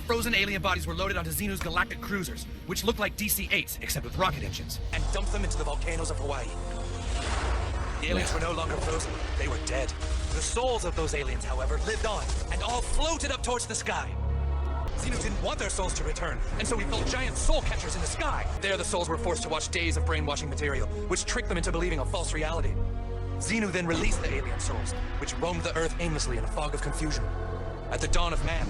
Frozen alien bodies were loaded onto Xenu's galactic cruisers, which looked like DC-8s, except with rocket engines, and dumped them into the volcanoes of Hawaii. The aliens were no longer frozen, they were dead. The souls of those aliens, however, lived on, and all floated up towards the sky. Xenu didn't want their souls to return, and so he built giant soul catchers in the sky. There, the souls were forced to watch days of brainwashing material, which tricked them into believing a false reality. Xenu then released the alien souls, which roamed the Earth aimlessly in a fog of confusion. At the dawn of man,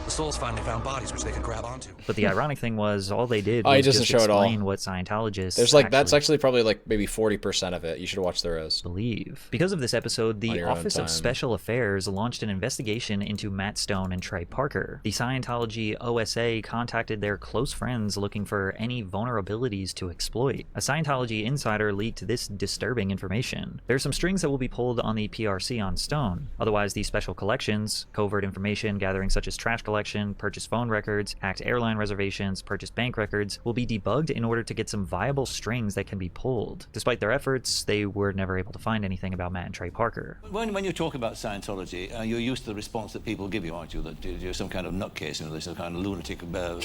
the souls finally found bodies which they could grab onto. But the ironic thing was, all they did Oh, he was doesn't just show it all. explain what Scientologists There's like, that's actually probably like maybe 40% of it. You should watch the rest. believe. Because of this episode, On the your own Office time. of Special Affairs launched an investigation into Matt Stone and Trey Parker. The Scientology OSA contacted their close friends looking for any vulnerabilities to exploit. A Scientology insider leaked this disturbing information. There's some strings that will be pulled on the PRC on Stone. Otherwise, these special collections, covert information gathering such as trash collection, purchase phone records, hacked airline reservations, purchased bank records, will be debugged in order to get some viable strings that can be pulled. Despite their efforts, they were never able to find anything about Matt and Trey Parker. When you talk about Scientology, you're used to the response that people give you, aren't you? That you're some kind of nutcase, there's some kind of lunatic,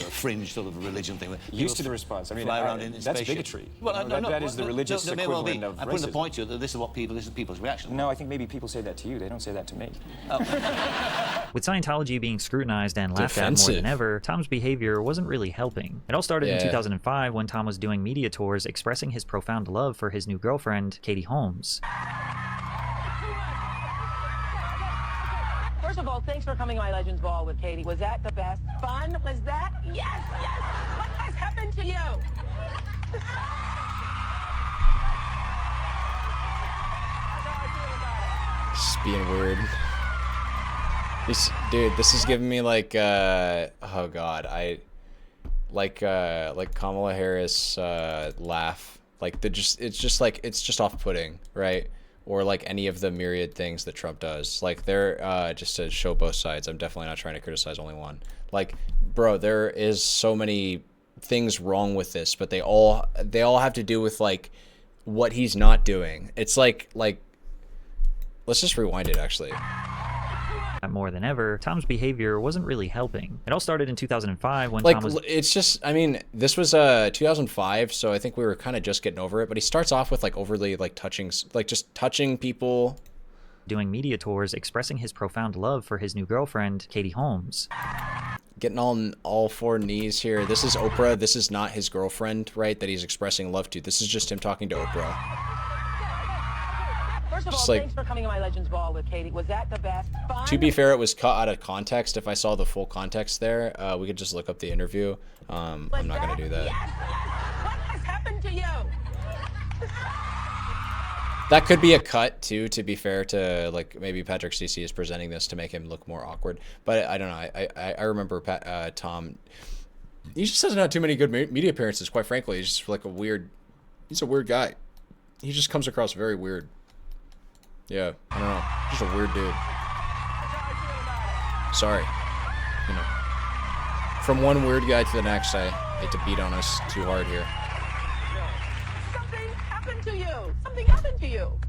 fringe sort of religion thing. Used to the response. I mean, fly around in that's spaceships. bigotry. Well, You know, that is the religious there may well equivalent be. of I'm putting the racism. point to you that this is people's reaction. No, I think maybe people say that to you. They don't say that to me. With Scientology being scrutinized and laughed at more Defensive. than ever, Tom's behavior wasn't really helping. It all started in Yeah. 2005 when Tom was doing media tours expressing his profound love for his new girlfriend, Katie Holmes. First of all, thanks for coming to my Legends Ball with Katie. Was that the best fun? Was that? Yes, yes! What has happened to you? Just being weird. This is giving me like oh god, like Kamala Harris laugh. Like it's just off-putting, right? Or like any of the myriad things that Trump does. Like they're just to show both sides. I'm definitely not trying to criticize only one. Like, bro, there is so many things wrong with this, but they all have to do with like what he's not doing. It's like let's just rewind it actually. More than ever, Tom's behavior wasn't really helping. It all started in 2005 when Like, Tom was... it's just, I mean, this was 2005, so I think we were kind of just getting over it, but he starts off with like overly like touching, like just touching people. Doing media tours expressing his profound love for his new girlfriend, Katie Holmes. Getting on all four knees here. This is Oprah. This is not his girlfriend, right, that he's expressing love to. This is just him talking to Oprah. First of Just all, like- thanks for coming to my Legends Ball with Katie. Was that the best fun? To be fair, it was cut out of context. If I saw the full context there, we could just look up the interview. I'm not going to do that. What has happened to you? That could be a cut too, to be fair to like maybe Patrick Stacey is presenting this to make him look more awkward. But I don't know. I remember Tom. He just doesn't have too many good media appearances, quite frankly. He's just like he's a weird guy. He just comes across very weird. Yeah, I don't know. Just a weird dude. Sorry. You know. From one weird guy to the next, I hate to beat on us too hard here. Something happened to you. Something happened to you.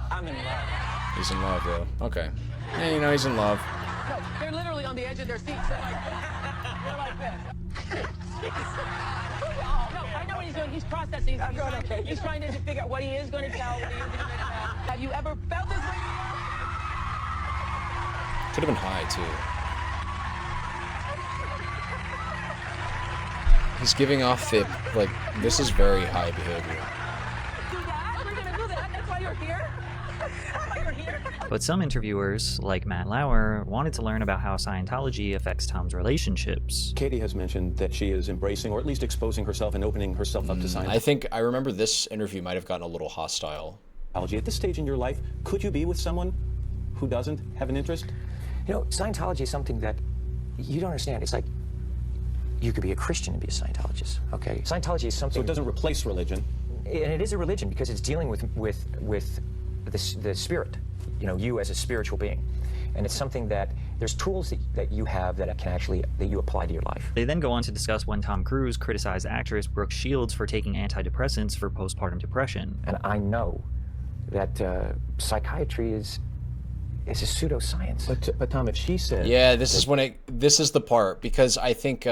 I'm in love. He's in love, though. Okay. Yeah, you know, he's in love. No, they're literally on the edge of their seats. They're like this. No, I know what he's doing. He's processing. He's trying to figure out what he is going to tell. What he isn't going to tell. Have you ever felt this way? Could have been high, too. He's giving off the, like, this is very high behavior. Do that? We're going to do that. That's why you're here? That's why you're here? But some interviewers, like Matt Lauer, wanted to learn about how Scientology affects Tom's relationships. Katie has mentioned that she is embracing, or at least exposing herself and opening herself up to Scientology. I remember this interview might have gotten a little hostile. At this stage in your life, could you be with someone who doesn't have an interest? You know, Scientology is something that you don't understand. It's like you could be a Christian and be a Scientologist, okay? Scientology is something... So it doesn't replace religion. And it is a religion because it's dealing with the spirit, you know, you as a spiritual being. And it's something that there's tools that you have that you apply to your life. They then go on to discuss when Tom Cruise criticized actress Brooke Shields for taking antidepressants for postpartum depression. And I know that psychiatry is a pseudoscience. But Tom, if she said... Yeah, this is the part, because I think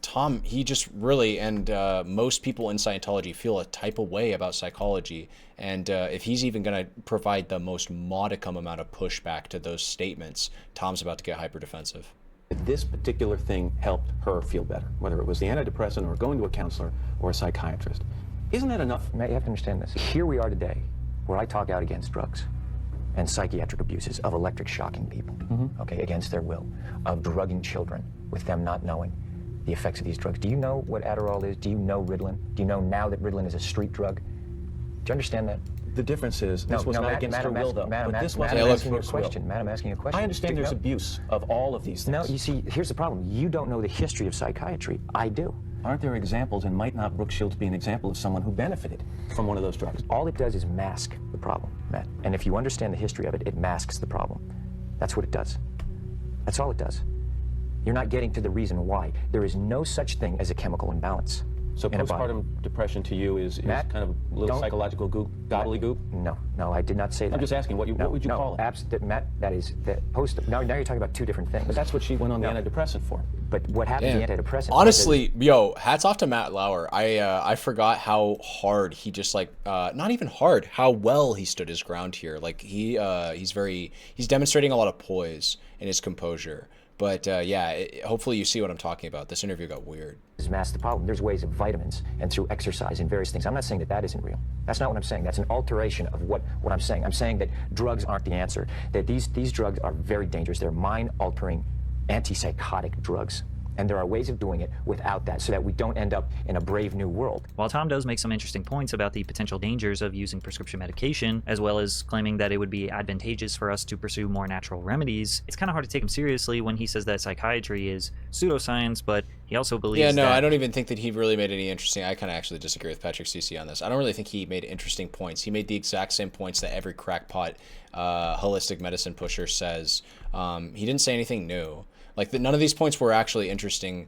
Tom, he just really, and most people in Scientology feel a type of way about psychology. And if he's even going to provide the most modicum amount of pushback to those statements, Tom's about to get hyper defensive. This particular thing helped her feel better, whether it was the antidepressant or going to a counselor or a psychiatrist. Isn't that enough? Matt, you have to understand this. Here we are today, where I talk out against drugs and psychiatric abuses, of electric shocking people, okay, against their will, of drugging children with them not knowing the effects of these drugs. Do you know what Adderall is? Do you know Ritalin? Do you know now that Ritalin is a street drug? Do you understand that? The difference is, this was not against her will, though. But this wasn't against her will. Madam, asking you a question. I understand there's abuse of all of these things. No, you see, here's the problem. You don't know the history of psychiatry. I do. Aren't there examples, and might not Brooke Shields be an example of someone who benefited from one of those drugs? All it does is mask the problem, Matt. And if you understand the history of it, it masks the problem. That's what it does. That's all it does. You're not getting to the reason why. There is no such thing as a chemical imbalance. So postpartum depression to you is Matt, kind of a little psychological gobbledygook? No, I did not say that. I'm just asking, what would you call it? Matt, that is now you're talking about two different things. But that's what she went on the antidepressant for. But what happened to the antidepressant? Honestly, hats off to Matt Lauer. I forgot how hard he just not even hard, how well he stood his ground here. Like he's demonstrating a lot of poise in his composure. But hopefully you see what I'm talking about. This interview got weird. Mask the problem. There's ways of vitamins and through exercise and various things. I'm not saying that isn't real. That's not what I'm saying. That's an alteration of what I'm saying. I'm saying that drugs aren't the answer. That these drugs are very dangerous. They're mind-altering, antipsychotic drugs. And there are ways of doing it without that, so that we don't end up in a brave new world. While Tom does make some interesting points about the potential dangers of using prescription medication, as well as claiming that it would be advantageous for us to pursue more natural remedies, it's kind of hard to take him seriously when he says that psychiatry is pseudoscience, but he also believes I don't even think that he really made any interesting... I kind of actually disagree with Patrick CC on this. I don't really think he made interesting points. He made the exact same points that every crackpot holistic medicine pusher says. He didn't say anything new. None of these points were actually interesting.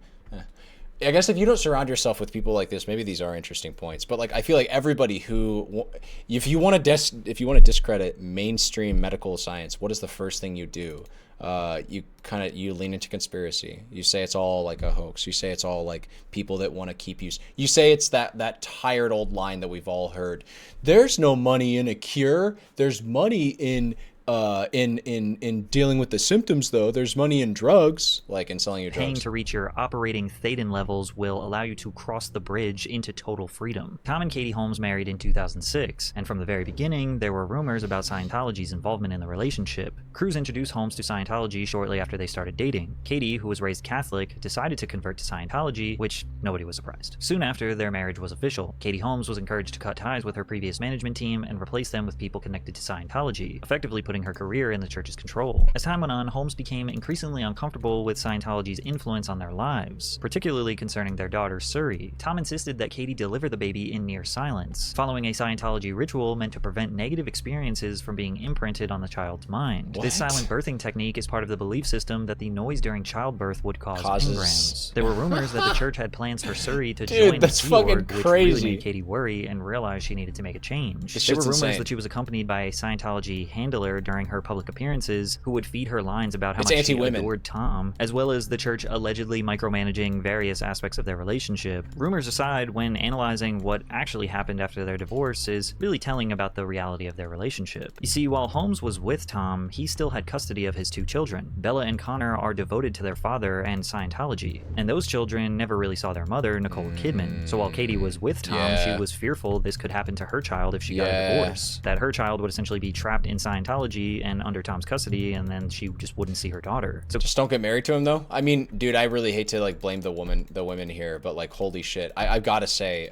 I guess if you don't surround yourself with people like this, maybe these are interesting points. But I feel like everybody who, if you want to discredit mainstream medical science, what is the first thing you do? You lean into conspiracy. You say it's all like a hoax. You say it's all like people that want to keep you. You say it's that tired old line that we've all heard. There's no money in a cure. There's money in dealing with the symptoms, though. There's money in drugs, like in selling your drugs. Paying to reach your operating thetan levels will allow you to cross the bridge into total freedom. Tom and Katie Holmes married in 2006, and from the very beginning, there were rumors about Scientology's involvement in the relationship. Cruise introduced Holmes to Scientology shortly after they started dating. Katie, who was raised Catholic, decided to convert to Scientology, which nobody was surprised. Soon after, their marriage was official. Katie Holmes was encouraged to cut ties with her previous management team and replace them with people connected to Scientology, effectively putting her career in the church's control. As time went on, Holmes became increasingly uncomfortable with Scientology's influence on their lives, particularly concerning their daughter, Suri. Tom insisted that Katie deliver the baby in near silence. Following a Scientology ritual meant to prevent negative experiences from being imprinted on the child's mind. This silent birthing technique is part of the belief system that the noise during childbirth would cause engrams. There were rumors that the church had plans for Suri to join the Sea Org, which really made Katie worry and realize she needed to make a change. There were rumors that she was accompanied by a Scientology handler during her public appearances who would feed her lines about how much she adored Tom, as well as the church allegedly micromanaging various aspects of their relationship. Rumors aside, when analyzing what actually happened after their divorce is really telling about the reality of their relationship. You see, while Holmes was with Tom, he still had custody of his two children. Bella and Connor are devoted to their father and Scientology, and those children never really saw their mother, Nicole Kidman. So while Katie was with Tom, she was fearful this could happen to her child if she got a divorce, that her child would essentially be trapped in Scientology Scientology and under Tom's custody, and then she just wouldn't see her daughter. So just don't get married to him, though. I mean, dude, I really hate to like blame the women here, but like, holy shit, I've got to say,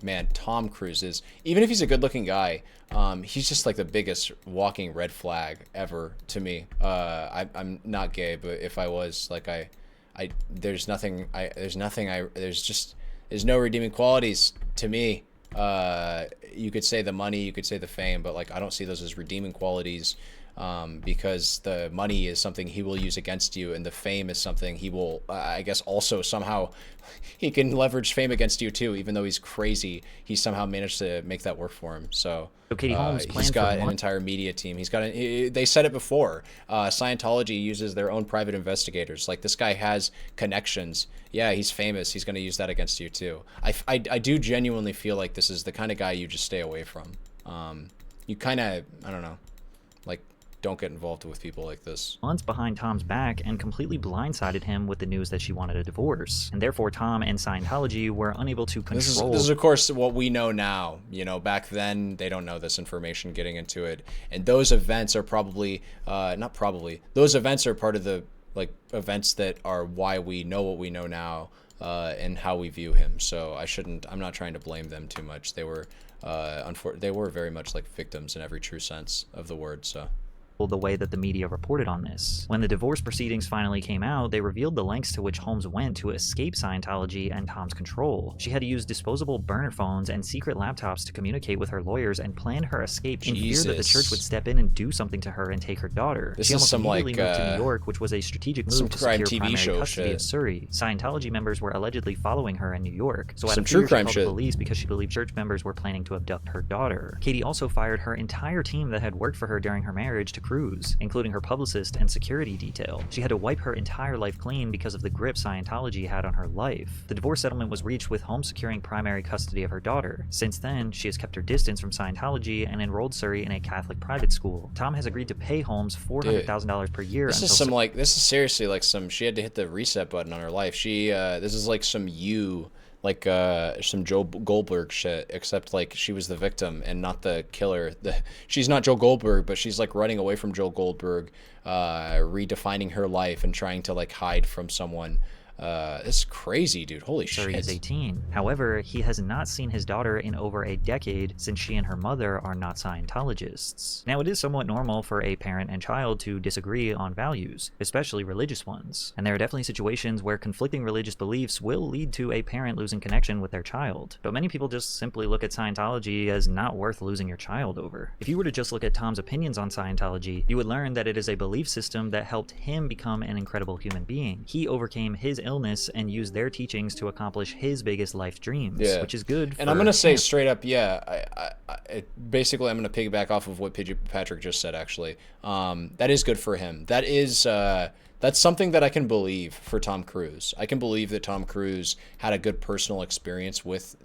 man, Tom Cruise is, even if he's a good-looking guy, he's just like the biggest walking red flag ever to me. I'm not gay, but if I was, like, there's no redeeming qualities to me. You could say the money, you could say the fame, but like I don't see those as redeeming qualities, because the money is something he will use against you, and the fame is something he will, I guess, also somehow he can leverage fame against you too. Even though he's crazy, he somehow managed to make that work for him. So Katie Holmes he's got an entire media team. He's got they said it before. Scientology uses their own private investigators. Like, this guy has connections. Yeah, he's famous. He's going to use that against you too. I do genuinely feel like this is the kind of guy you just stay away from. You kind of, I don't know, like, don't get involved with people like this. Months behind Tom's back and completely blindsided him with the news that she wanted a divorce. And therefore, Tom and Scientology were unable to control... This is of course, what we know now. You know, back then, they don't know this information getting into it. And those events are probably, not probably, those events are part of the, like, events that are why we know what we know now, and how we view him. So I'm not trying to blame them too much. They were, they were very much like victims in every true sense of the word, so... the way that the media reported on this. When the divorce proceedings finally came out, they revealed the lengths to which Holmes went to escape Scientology and Tom's control. She had to use disposable burner phones and secret laptops to communicate with her lawyers and plan her escape in fear that the church would step in and do something to her and take her daughter. This she is almost some, immediately like, moved to New York, which was a strategic move to secure primary custody of Surrey. Scientology members were allegedly following her in New York, so out of fear she called the police because she believed church members were planning to abduct her daughter. Katie also fired her entire team that had worked for her during her marriage to Cruise, including her publicist and security detail. She had to wipe her entire life clean because of the grip Scientology had on her life. The divorce settlement was reached with Holmes securing primary custody of her daughter. Since then, she has kept her distance from Scientology and enrolled Surrey in a Catholic private school. Tom has agreed to pay Holmes $400,000 per year. This is this is seriously like she had to hit the reset button on her life. This is like some some Joe Goldberg shit, except like she was the victim and not the killer. She's not Joe Goldberg, but she's like running away from Joe Goldberg, redefining her life and trying to like hide from someone. This is crazy, dude. Holy shit. Surrey is 18. However, he has not seen his daughter in over a decade since she and her mother are not Scientologists. Now, it is somewhat normal for a parent and child to disagree on values, especially religious ones. And there are definitely situations where conflicting religious beliefs will lead to a parent losing connection with their child. But many people just simply look at Scientology as not worth losing your child over. If you were to just look at Tom's opinions on Scientology, you would learn that it is a belief system that helped him become an incredible human being. He overcame his illness and used their teachings to accomplish his biggest life dreams, which is good. And I'm gonna say straight up, basically I'm gonna piggyback off of what Patrick just said. Actually, that is good for him. That is that's something that I can believe for Tom Cruise. I can believe that Tom Cruise had a good personal experience with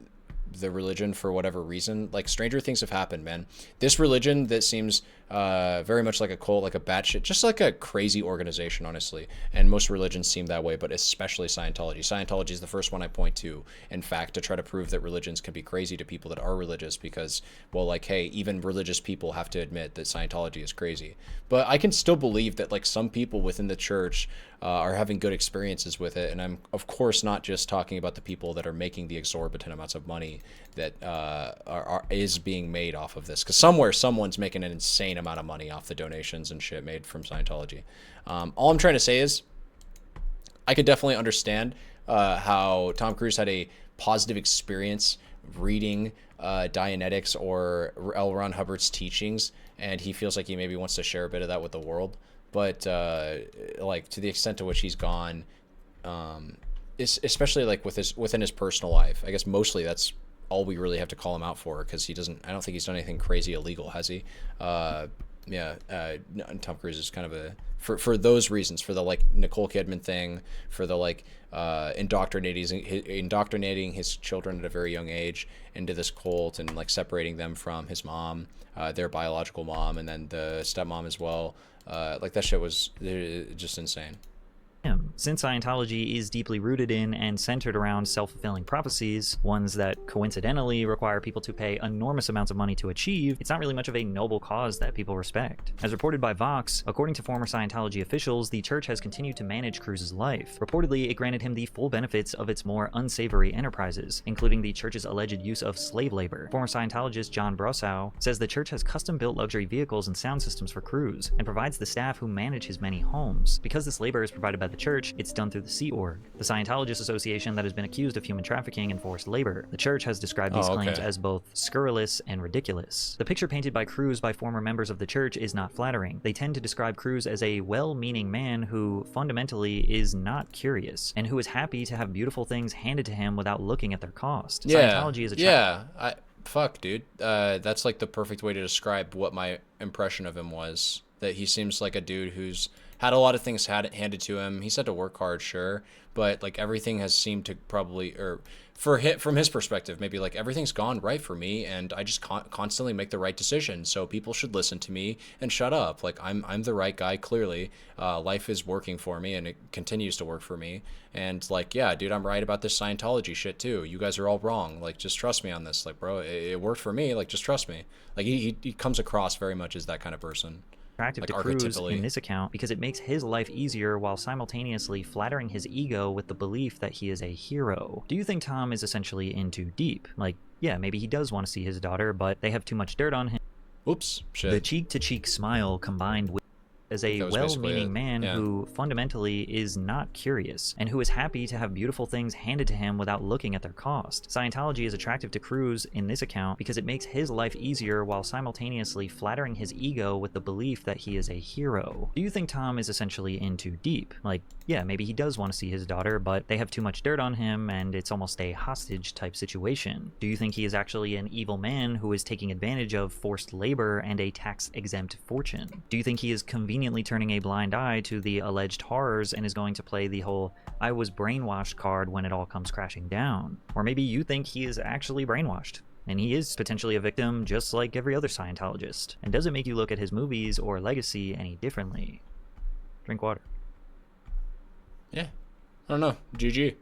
the religion for whatever reason. Like, stranger things have happened, man. This religion that seems very much like a cult, like a batshit, just like a crazy organization, honestly. And most religions seem that way, but especially Scientology. Scientology is the first one I point to, in fact, to try to prove that religions can be crazy to people that are religious, because, well, like, hey, even religious people have to admit that Scientology is crazy. But I can still believe that, like, some people within the church are having good experiences with it. And I'm, of course, not just talking about the people that are making the exorbitant amounts of money that is being made off of this. Because someone's making an insane amount of money off the donations and shit made from Scientology. All I'm trying to say is I could definitely understand how Tom Cruise had a positive experience reading Dianetics or L. Ron Hubbard's teachings, and he feels like he maybe wants to share a bit of that with the world. But like, to the extent to which he's gone, especially like within his personal life, I guess mostly that's all we really have to call him out for, because I don't think he's done anything crazy illegal, has he? Tom Cruise is kind of for those reasons, for the like Nicole Kidman thing, for the like indoctrinating his children at a very young age into this cult, and like separating them from his mom, their biological mom, and then the stepmom as well. Like, that shit was just insane. Since Scientology is deeply rooted in and centered around self-fulfilling prophecies, ones that coincidentally require people to pay enormous amounts of money to achieve, it's not really much of a noble cause that people respect. As reported by Vox, according to former Scientology officials, the church has continued to manage Cruz's life. Reportedly, it granted him the full benefits of its more unsavory enterprises, including the church's alleged use of slave labor. Former Scientologist John Brossow says the church has custom-built luxury vehicles and sound systems for Cruz, and provides the staff who manage his many homes. Because this labor is provided by the church, it's done through the Sea Org, the Scientologist association that has been accused of human trafficking and forced labor. The church has described these claims as both scurrilous and ridiculous. The picture painted by Cruz by former members of the church is not flattering. They tend to describe Cruz as a well-meaning man who fundamentally is not curious, and who is happy to have beautiful things handed to him without looking at their cost. Scientology is a fuck, dude. That's like the perfect way to describe what my impression of him was. That he seems like a dude who's had a lot of things handed to him. He's had to work hard, sure, but like everything has seemed to probably, or from his perspective, maybe like everything's gone right for me, and I just constantly make the right decision. So people should listen to me and shut up. Like I'm the right guy. Clearly, life is working for me, and it continues to work for me. And like, yeah, dude, I'm right about this Scientology shit too. You guys are all wrong. Like, just trust me on this. Like, bro, it worked for me. Like, just trust me. Like he comes across very much as that kind of person. Attractive to Cruz in this account because it makes his life easier while simultaneously flattering his ego with the belief that he is a hero. Do you think Tom is essentially in too deep? Like, yeah, maybe he does want to see his daughter, but they have too much dirt on him. Oops, shit. The cheek-to-cheek smile combined with as a well-meaning man who fundamentally is not curious, and who is happy to have beautiful things handed to him without looking at their cost. Scientology is attractive to Cruz in this account because it makes his life easier while simultaneously flattering his ego with the belief that he is a hero. Do you think Tom is essentially in too deep? Like, yeah, maybe he does want to see his daughter, but they have too much dirt on him, and it's almost a hostage-type situation. Do you think he is actually an evil man who is taking advantage of forced labor and a tax-exempt fortune? Do you think he is conveniently turning a blind eye to the alleged horrors and is going to play the whole "I was brainwashed" card when it all comes crashing down? Or maybe you think he is actually brainwashed, and he is potentially a victim just like every other Scientologist. And does it make you look at his movies or legacy any differently? Drink water. Yeah. I don't know. GG.